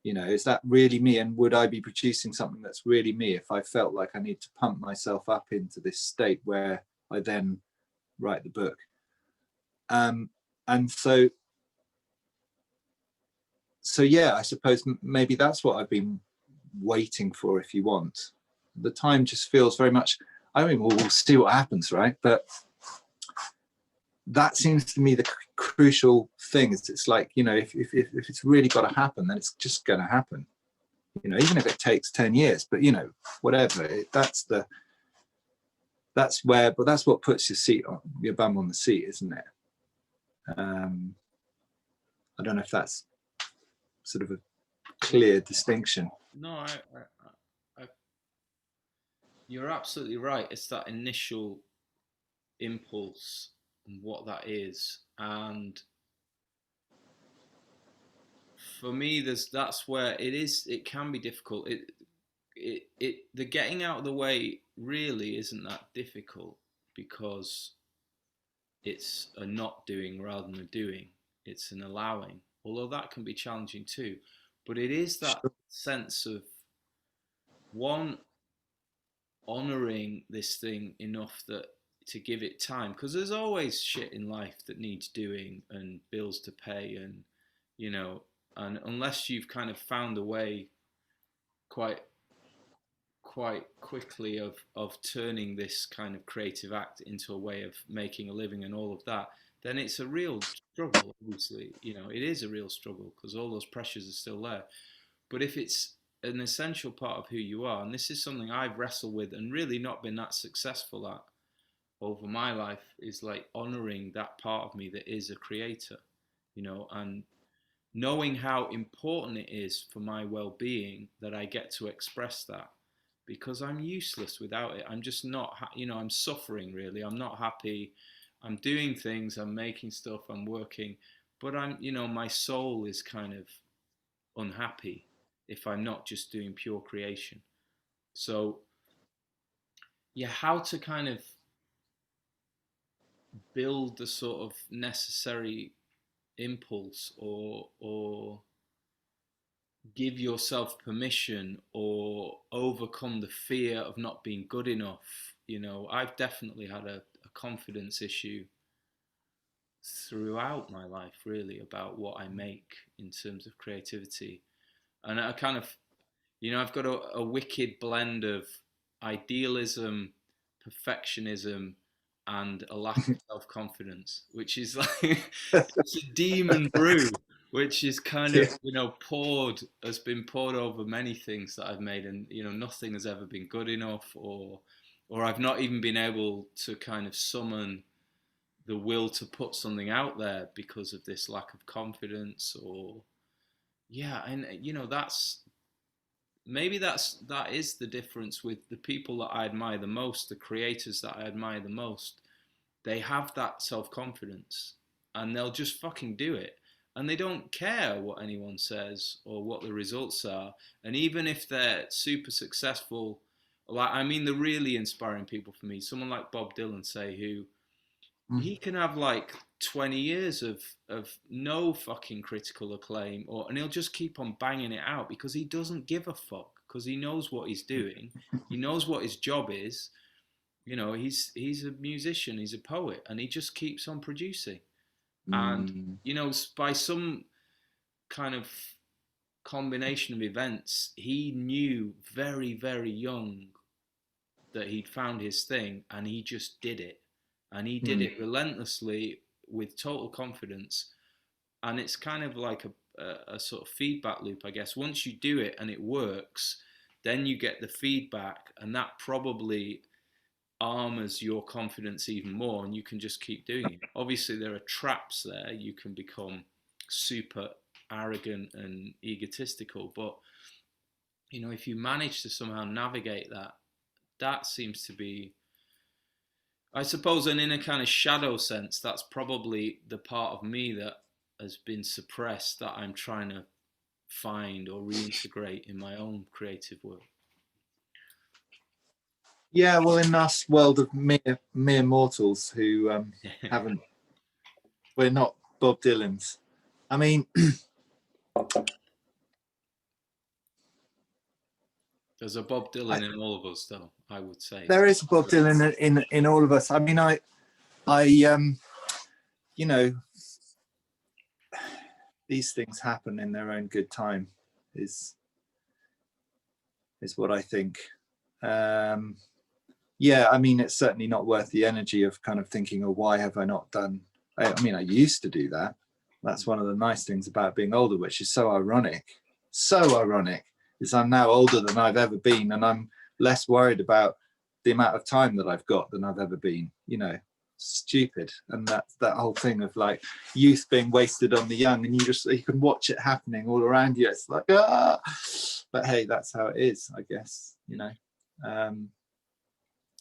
Is that really me? And would I be producing something that's really me if I felt like I need to pump myself up into this state where I then write the book? And so yeah, I suppose maybe that's what I've been waiting for, if you want. The time just feels very much, I mean, we'll see what happens, right? But that seems to me the crucial thing. Is it's like, if it's really got to happen, then it's just going to happen. Even if it takes 10 years, but whatever. That's what puts your bum on the seat, isn't it? I don't know if that's sort of a clear distinction. No, you're absolutely right. It's that initial impulse and what that is. And for me, that's where it can be difficult. The getting out of the way really isn't that difficult, because it's a not doing rather than a doing. It's an allowing, although that can be challenging too. But it is that sense of, one, honoring this thing enough that to give it time, because there's always shit in life that needs doing and bills to pay, and and unless you've kind of found a way quite quite quickly of turning this kind of creative act into a way of making a living and all of that, then it's a real struggle. Obviously, it is a real struggle because all those pressures are still there. But if it's an essential part of who you are, and this is something I've wrestled with and really not been that successful at over my life, is like honoring that part of me that is a creator, and knowing how important it is for my well-being that I get to express that, because I'm useless without it. I'm just not, I'm suffering really. I'm not happy. I'm doing things, I'm making stuff, I'm working, but my soul is kind of unhappy if I'm not just doing pure creation. So, yeah, how to kind of build the sort of necessary impulse, or give yourself permission, or overcome the fear of not being good enough. I've definitely had a confidence issue throughout my life, really, about what I make in terms of creativity. And I kind of, I've got a wicked blend of idealism, perfectionism, and a lack of self confidence, which is like, it's a demon brew. which is kind Yeah. of, has been poured over many things that I've made, and nothing has ever been good enough, or I've not even been able to kind of summon the will to put something out there because of this lack of confidence. Or yeah, and that is the difference with the people that I admire the most, the creators that I admire the most. They have that self-confidence, and they'll just fucking do it, and they don't care what anyone says or what the results are. And even if they're super successful, like, I mean, the really inspiring people for me, someone like Bob Dylan, say, who Mm. he can have like 20 years of no fucking critical acclaim, and he'll just keep on banging it out because he doesn't give a fuck, because he knows what he's doing, he knows what his job is. He's a musician, he's a poet, and he just keeps on producing. And Mm. by some kind of combination of events, he knew very, very young that he'd found his thing, and he just did it. And he did Mm. it relentlessly with total confidence. And it's kind of like a sort of feedback loop, I guess. Once you do it and it works, then you get the feedback, and that probably armors your confidence even more, and you can just keep doing it. Obviously, there are traps there. You can become super arrogant and egotistical, but if you manage to somehow navigate that, that seems to be, I suppose, and in a kind of shadow sense, that's probably the part of me that has been suppressed, that I'm trying to find or reintegrate in my own creative work. Yeah, well, in this world of mere mortals who haven't, we're not Bob Dylan's. I mean, There's a Bob Dylan in all of us, though, I would say. there is Bob Dylan in all of us. I mean, I these things happen in their own good time, is what I think. Yeah, I mean, it's certainly not worth the energy of kind of thinking, oh, why have I not done? I mean, I used to do that. That's one of the nice things about being older, which is so ironic. So ironic is I'm now older than I've ever been, and I'm less worried about the amount of time that I've got than I've ever been. Stupid. And that whole thing of like youth being wasted on the young, and you can watch it happening all around you. It's like, ah, but hey, that's how it is, I guess.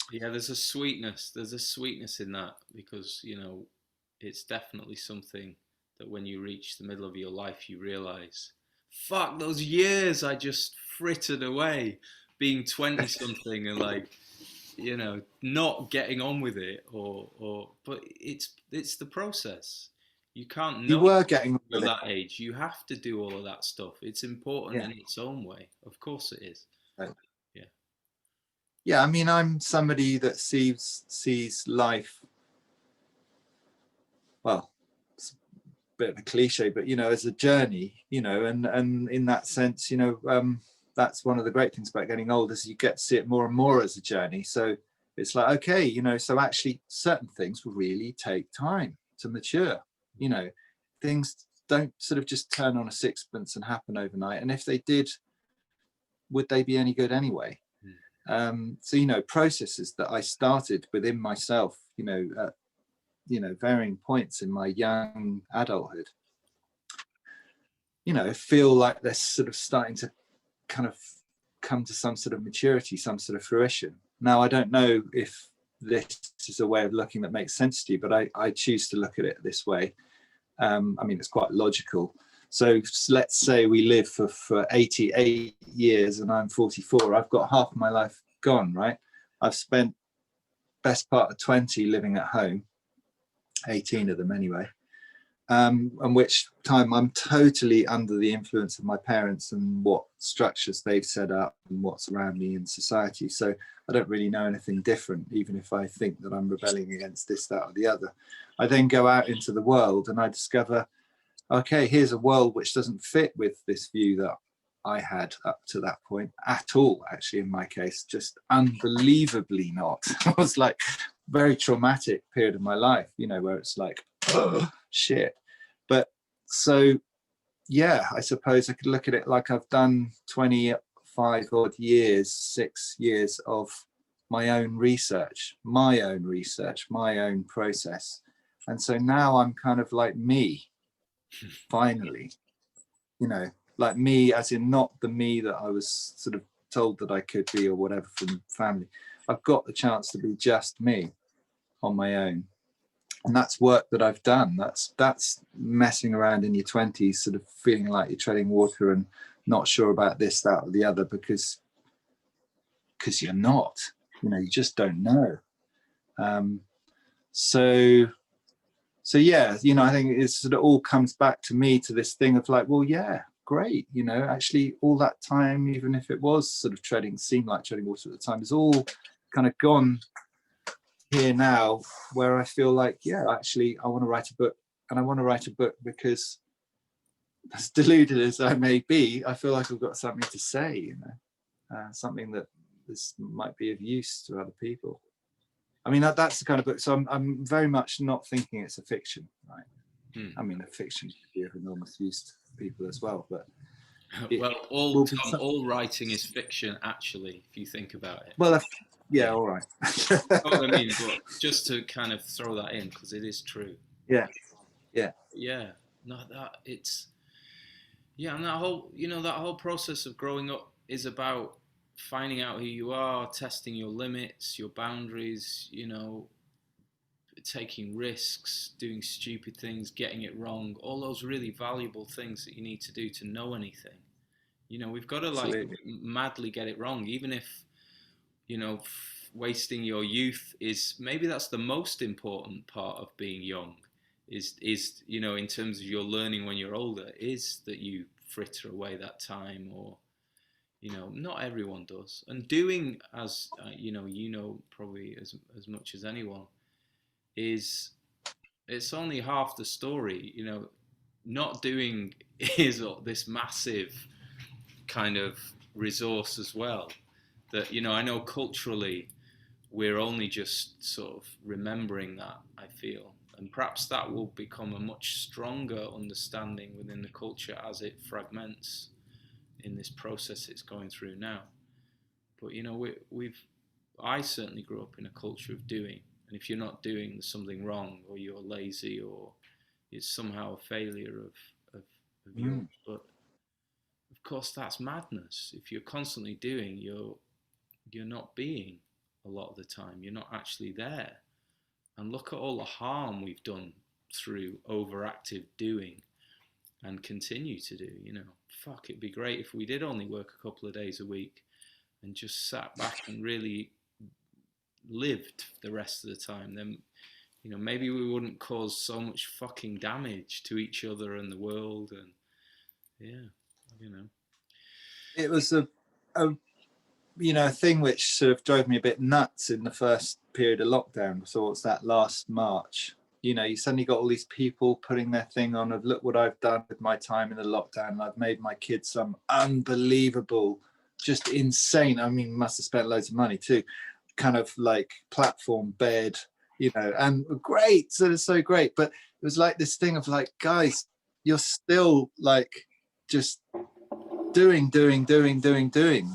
Yeah, there's a sweetness. There's a sweetness in that, because it's definitely something that when you reach the middle of your life, you realize, fuck, those years I just frittered away being 20 something, and like, not getting on with it, but it's the process. You can't You know were getting on at with it. that age. You have to do all of that stuff. It's important Yeah. in its own way. Of course it is. Right. Yeah. Yeah, I mean, I'm somebody that sees life, well, it's a bit of a cliche, but as a journey, and in that sense, that's one of the great things about getting older, is you get to see it more and more as a journey. So it's like, okay, so actually certain things will really take time to mature. Things don't sort of just turn on a sixpence and happen overnight. And if they did, would they be any good anyway? So processes that I started within myself, at varying points in my young adulthood, feel like they're sort of starting to kind of come to some sort of maturity, some sort of fruition. Now, I don't know if this is a way of looking that makes sense to you, but I choose to look at it this way. I mean, it's quite logical. So let's say we live for 88 years and I'm 44. I've got half my life gone, right? I've spent best part of 20 living at home, 18 of them anyway, and which time I'm totally under the influence of my parents and what structures they've set up and what's around me in society. So I don't really know anything different, even if I think that I'm rebelling against this, that, or the other. I then go out into the world and I discover, okay, here's a world which doesn't fit with this view that I had up to that point at all, actually, in my case, just unbelievably not. It was like a very traumatic period of my life, where it's like, oh, shit. But so yeah, I suppose I could look at it like I've done 25 odd years, 6 years of my own research, my own process. And so now I'm kind of like me, finally, you know, like me, as in not the me that I was sort of told that I could be or whatever from family. I've got the chance to be just me on my own. And that's work that I've done. That's messing around in your 20s, sort of feeling like you're treading water and not sure about this, that, or the other, because you're not. You know, you just don't know. Um, so yeah, you know, I think it sort of all comes back to me to this thing of like, well, yeah, great. You know, actually, all that time, even if it was sort of seemed like treading water at the time, is all kind of gone here now, where I feel like, yeah, actually, I want to write a book, and I want to write a book because, as deluded as I may be, I feel like I've got something to say, you know, something that this might be of use to other people. I mean, that's the kind of book. So I'm very much not thinking it's a fiction, right? I mean, a fiction could be of enormous use to people as well, but well, all writing is fiction, actually, if you think about it. Well, yeah, all right. You know what I mean? But just to kind of throw that in, because it is true. Yeah. Yeah. No, that it's yeah, and that whole process of growing up is about finding out who you are, testing your limits, your boundaries, you know, taking risks, doing stupid things, getting it wrong, all those really valuable things that you need to do to know anything. You know, we've got to like Absolutely. madly get it wrong, even if, you know, wasting your youth is maybe that's the most important part of being young is you know, in terms of your learning when you're older, is that you fritter away that time, or you know, not everyone does. And doing, as you know probably as much as anyone, is it's only half the story. You know, not doing is this massive kind of resource as well. That, you know, I know culturally we're only just sort of remembering that, I feel. And perhaps that will become a much stronger understanding within the culture as it fragments in this process it's going through now. But, you know, I certainly grew up in a culture of doing. And if you're not doing, there's something wrong, or you're lazy, or it's somehow a failure of yours. But of course, that's madness. If you're constantly doing, you're not being a lot of the time. You're not actually there. And look at all the harm we've done through overactive doing and continue to do. You know, fuck, it'd be great if we did only work a couple of days a week and just sat back and really lived the rest of the time. Then, you know, maybe we wouldn't cause so much fucking damage to each other and the world. And yeah, you know, It was a you know, a thing which sort of drove me a bit nuts in the first period of lockdown. So what's that, last March? You know, you suddenly got all these people putting their thing on of, look what I've done with my time in the lockdown. And I've made my kids some unbelievable, just insane. I mean, must have spent loads of money too, kind of like platform bed, you know, and great. So it's so great. But it was like this thing of like, guys, you're still like just doing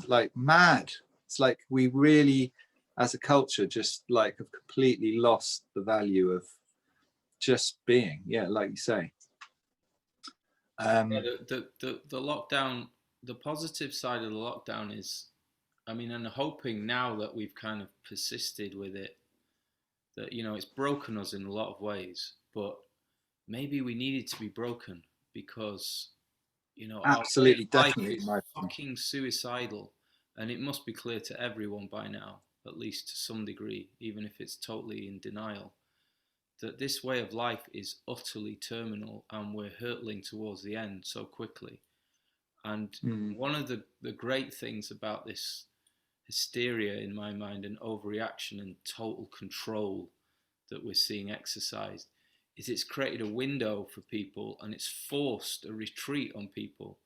like mad. It's like we really, as a culture, just like have completely lost the value of just being. Yeah, like you say. yeah, the lockdown, the positive side of the lockdown is, I mean, and hoping now that we've kind of persisted with it, that, you know, it's broken us in a lot of ways, but maybe we needed to be broken because, you know, our way of Absolutely, life definitely, is my opinion. fucking suicidal, and it must be clear to everyone by now, at least to some degree, even if it's totally in denial, that this way of life is utterly terminal and we're hurtling towards the end so quickly. And Mm. one of the great things about this hysteria, in my mind, and overreaction and total control that we're seeing exercised is it's created a window for people, and it's forced a retreat on people,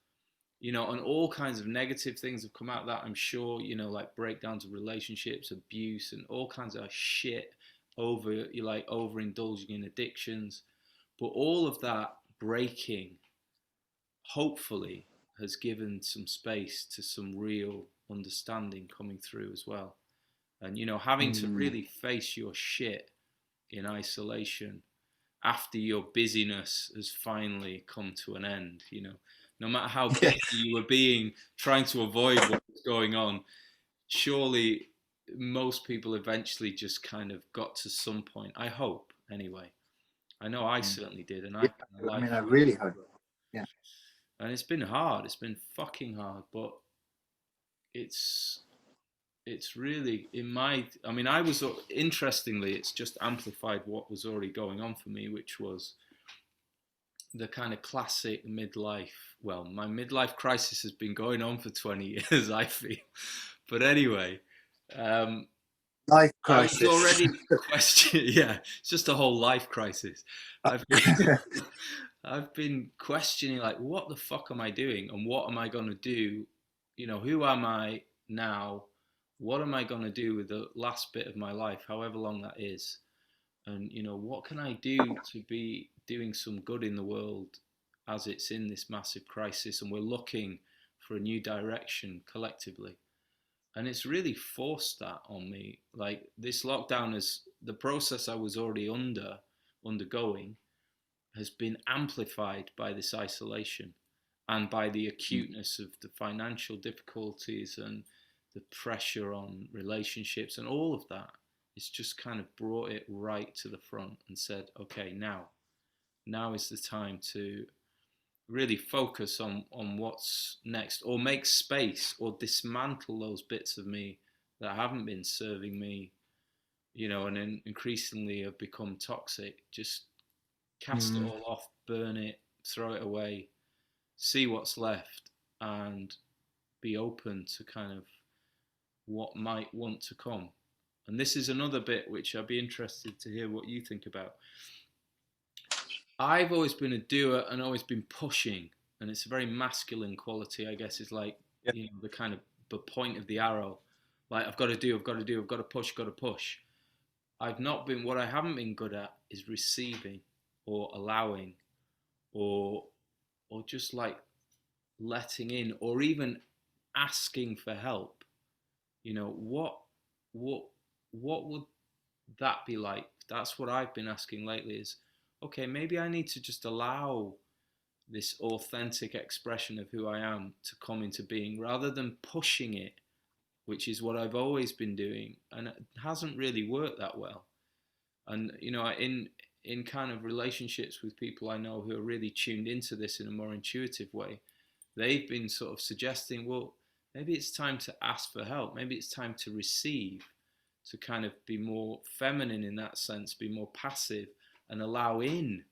you know, and all kinds of negative things have come out of that, I'm sure, you know, like breakdowns of relationships, abuse, and all kinds of shit, overindulging in addictions. But all of that breaking hopefully has given some space to some real understanding coming through as well. And, having to Mm. really face your shit in isolation after your busyness has finally come to an end, no matter how Yeah. busy you were being trying to avoid what was going on, surely most people eventually just kind of got to some point, I hope anyway. I know I certainly did, and Yeah, I've been a I mean, life, I really hope. Yeah. and it's been hard. It's been fucking hard, but it's really in my. I mean, I was interestingly, it's just amplified what was already going on for me, which was the kind of classic midlife. Well, my midlife crisis has been going on for 20 years, I feel. But anyway, um, Life I was crisis. already questioning. Yeah, it's just a whole life crisis. I've been, I've been questioning, like, what the fuck am I doing, and what am I going to do? Who am I now? What am I going to do with the last bit of my life, however long that is? And what can I do to be doing some good in the world as it's in this massive crisis, and we're looking for a new direction collectively. And it's really forced that on me. Like, this lockdown, is the process I was already undergoing, has been amplified by this isolation and by the acuteness of the financial difficulties and the pressure on relationships and all of that. It's just kind of brought it right to the front and said, okay, now is the time to really focus on what's next, or make space, or dismantle those bits of me that haven't been serving me, and increasingly have become toxic. Just cast it Mm. all off, burn it, throw it away, see what's left, and be open to kind of what might want to come. And this is another bit which I'd be interested to hear what you think about. I've always been a doer and always been pushing, and it's a very masculine quality, I guess. Is like, Yeah. the kind of the point of the arrow. Like, I've got to do, I've got to do, I've got to push, got to push. What I haven't been good at is receiving, or allowing, or just like letting in, or even asking for help. What what would that be like? That's what I've been asking lately, is, okay, maybe I need to just allow this authentic expression of who I am to come into being, rather than pushing it, which is what I've always been doing, and it hasn't really worked that well. And in kind of relationships with people I know who are really tuned into this in a more intuitive way, they've been sort of suggesting, well, maybe it's time to ask for help. Maybe it's time to receive, to kind of be more feminine in that sense, be more passive, and allow in,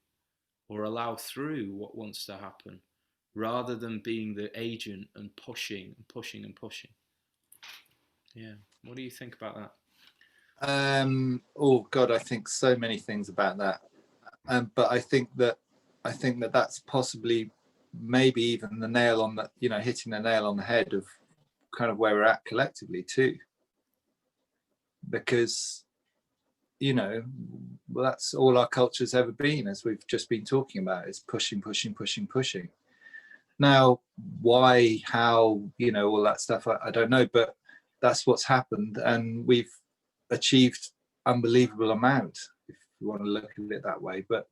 or allow through what wants to happen, rather than being the agent and pushing and pushing and pushing. Yeah. What do you think about that? Oh God, I think so many things about that. But I think that that's possibly, maybe even the nail on the, hitting the nail on the head of kind of where we're at collectively too. Because, well, that's all our culture's ever been, as we've just been talking about, is pushing, pushing, pushing, pushing. Now, why, how, all that stuff, I don't know, but that's what's happened, and we've achieved unbelievable amount, if you want to look at it that way. But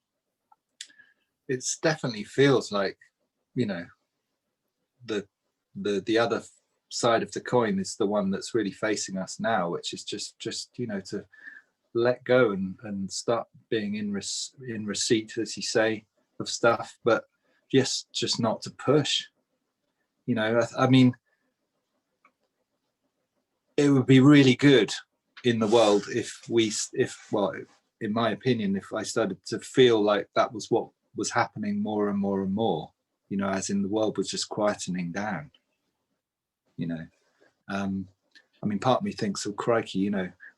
it's definitely feels like, the other side of the coin is the one that's really facing us now, which is just to let go and start being in receipt, as you say, of stuff, but just not to push. I mean, it would be really good in the world if well, in my opinion, if I started to feel like that was what was happening more and more and more, as in the world was just quietening down. I mean, part of me thinks, oh crikey,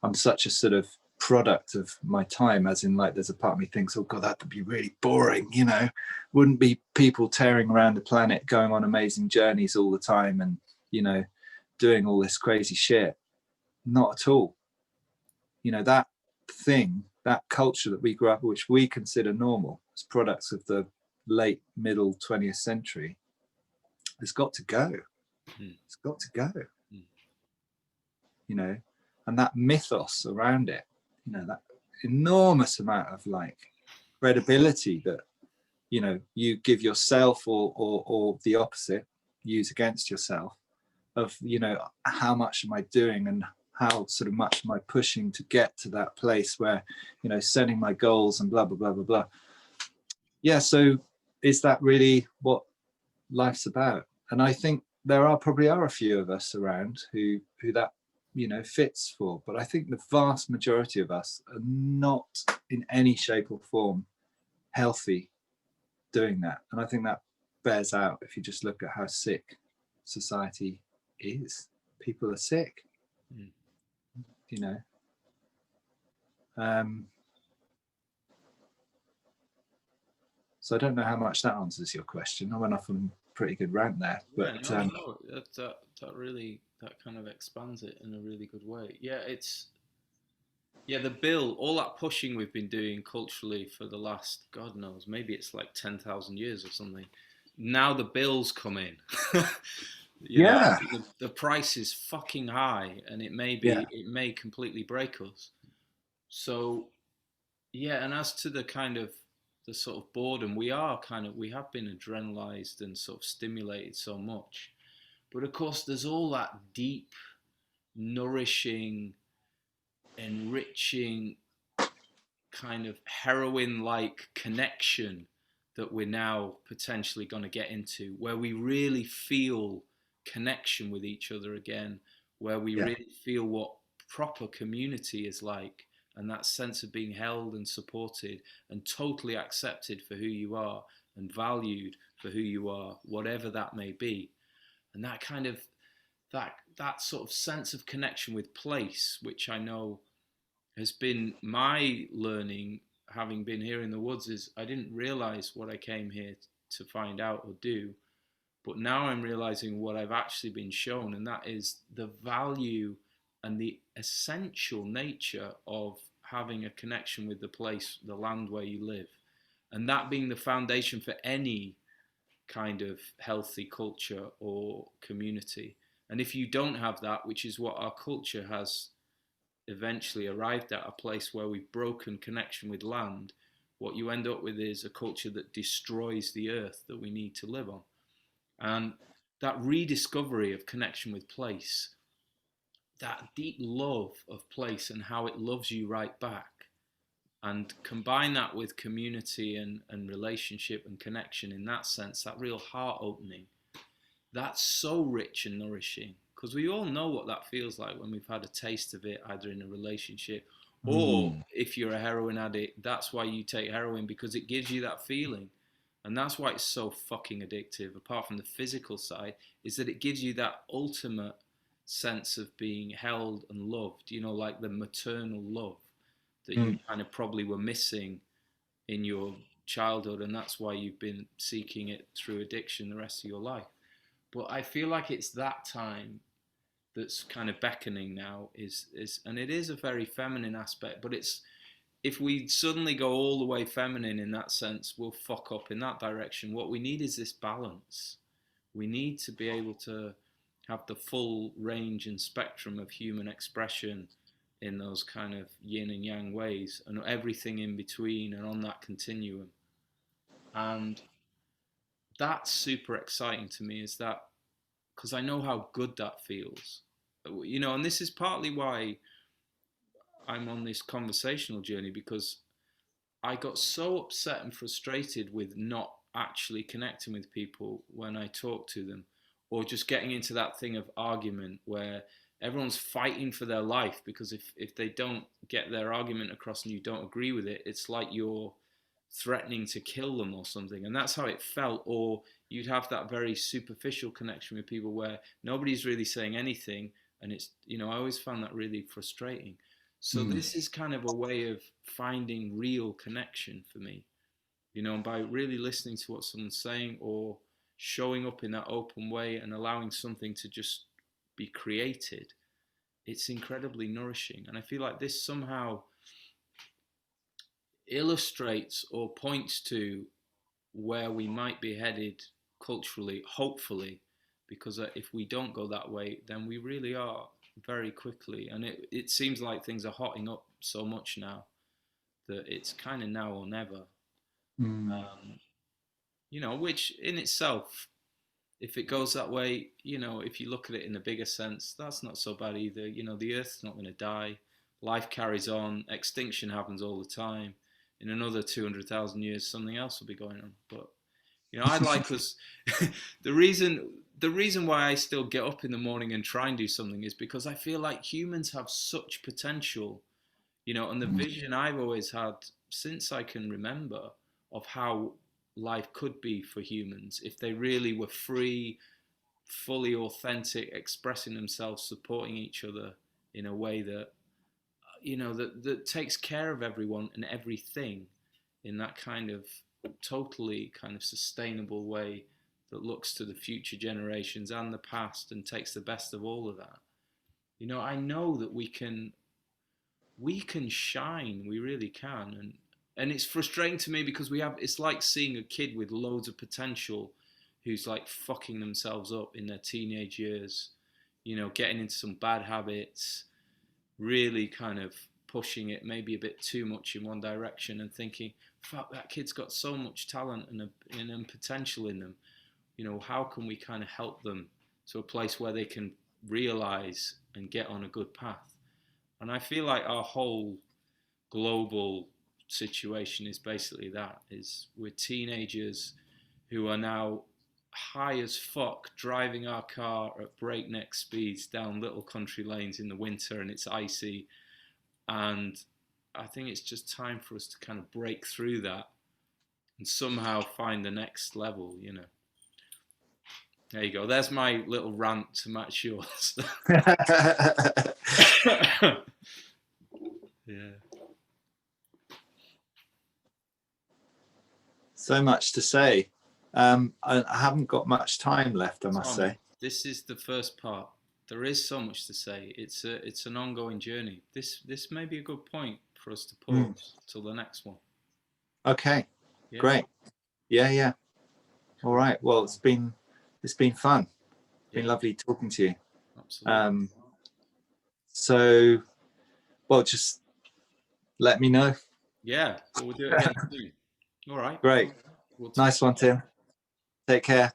I'm such a sort of product of my time, as in, like, there's a part of me thinks, oh God, that'd be really boring, wouldn't be people tearing around the planet, going on amazing journeys all the time, and doing all this crazy shit. Not at all. That thing, that culture that we grew up, which we consider normal, as products of the late middle 20th century, has got to go. Mm. It's got to go. Mm. You know, and that mythos around it, you know, that enormous amount of like credibility that, you know, you give yourself or the opposite, use against yourself, of, you know, how much am I doing and how sort of much am I pushing to get to that place where, you know, setting my goals and blah, blah, blah, blah, blah. Yeah. So is that really what life's about? And I think there probably are a few of us around who that, you know, fits for, but I think the vast majority of us are not in any shape or form healthy doing that. And I think that bears out if you just look at how sick society is. People are sick. Mm. You know, so I don't know how much that answers your question. I went off on a pretty good rant there, but no, that really, that kind of expands it in a really good way. The bill, all that pushing we've been doing culturally for the last, God knows, maybe it's like 10,000 years or something. Now the bills come in. yeah, The price is fucking high, and it may completely break us. So yeah, and as to the kind of the sort of boredom, we have been adrenalized and sort of stimulated so much. But of course, there's all that deep, nourishing, enriching, kind of heroin like connection that we're now potentially going to get into, where we really feel connection with each other again, where we yeah, really feel what proper community is like, and that sense of being held and supported and totally accepted for who you are and valued for who you are, whatever that may be. And that kind of that sort of sense of connection with place, which I know has been my learning, having been here in the woods, is I didn't realize what I came here to find out or do, but now I'm realizing what I've actually been shown, and that is the value and the essential nature of having a connection with the place, the land where you live, and that being the foundation for any kind of healthy culture or community. And if you don't have that, which is what our culture has eventually arrived at, a place where we've broken connection with land, what you end up with is a culture that destroys the earth that we need to live on. And that rediscovery of connection with place, that deep love of place and how it loves you right back, and combine that with community and relationship and connection in that sense, that real heart opening, that's so rich and nourishing, because we all know what that feels like when we've had a taste of it, either in a relationship or if you're a heroin addict. That's why you take heroin, because it gives you that feeling. And that's why it's so fucking addictive, apart from the physical side, is that it gives you that ultimate sense of being held and loved, you know, like the maternal love that you kind of probably were missing in your childhood, and that's why you've been seeking it through addiction the rest of your life. But I feel like it's that time that's kind of beckoning now, is and it is a very feminine aspect, but it's, if we suddenly go all the way feminine in that sense, we'll fuck up in that direction. What we need is this balance. We need to be able to have the full range and spectrum of human expression in those kind of yin and yang ways, and everything in between and on that continuum. And that's super exciting to me, is that because I know how good that feels. You know, and this is partly why I'm on this conversational journey, because I got so upset and frustrated with not actually connecting with people when I talk to them, or just getting into that thing of argument where everyone's fighting for their life, because if they don't get their argument across and you don't agree with it, it's like you're threatening to kill them or something. And that's how it felt. Or you'd have that very superficial connection with people where nobody's really saying anything, and it's, you know, I always found that really frustrating. So this is kind of a way of finding real connection for me, you know, by really listening to what someone's saying, or showing up in that open way and allowing something to just be created. It's incredibly nourishing. And I feel like this somehow illustrates or points to where we might be headed culturally, hopefully, because if we don't go that way, then we really are very quickly. And it seems like things are hotting up so much now that it's kind of now or never. Um, which in itself, if it goes that way, if you look at it in a bigger sense, that's not so bad either. The Earth's not going to die. Life carries on. Extinction happens all the time. In another 200,000 years, something else will be going on. But I'd like us. the reason why I still get up in the morning and try and do something is because I feel like humans have such potential, and the vision I've always had since I can remember of how life could be for humans if they really were free, fully authentic, expressing themselves, supporting each other in a way that that takes care of everyone and everything in that kind of totally kind of sustainable way that looks to the future generations and the past and takes the best of all of that. I know that we can shine, we really can. And it's frustrating to me because it's like seeing a kid with loads of potential who's like fucking themselves up in their teenage years, getting into some bad habits, really kind of pushing it maybe a bit too much in one direction and thinking, fuck, that kid's got so much talent and potential in them. How can we kind of help them to a place where they can realize and get on a good path? And I feel like our whole global situation is basically that, is we're teenagers who are now high as fuck driving our car at breakneck speeds down little country lanes in the winter and it's icy, and I think it's just time for us to kind of break through that and somehow find the next level. There you go, there's my little rant to match yours. Yeah. So much to say. I haven't got much time left, I must say. This is the first part. There is so much to say. It's an ongoing journey. This may be a good point for us to pause till the next one. Okay, yeah. Great. Yeah. All right. Well, it's been fun. It's been lovely talking to you. Absolutely. So, well, just let me know. Yeah, we'll do it again soon. All right. Great. Nice one, Tim. Take care.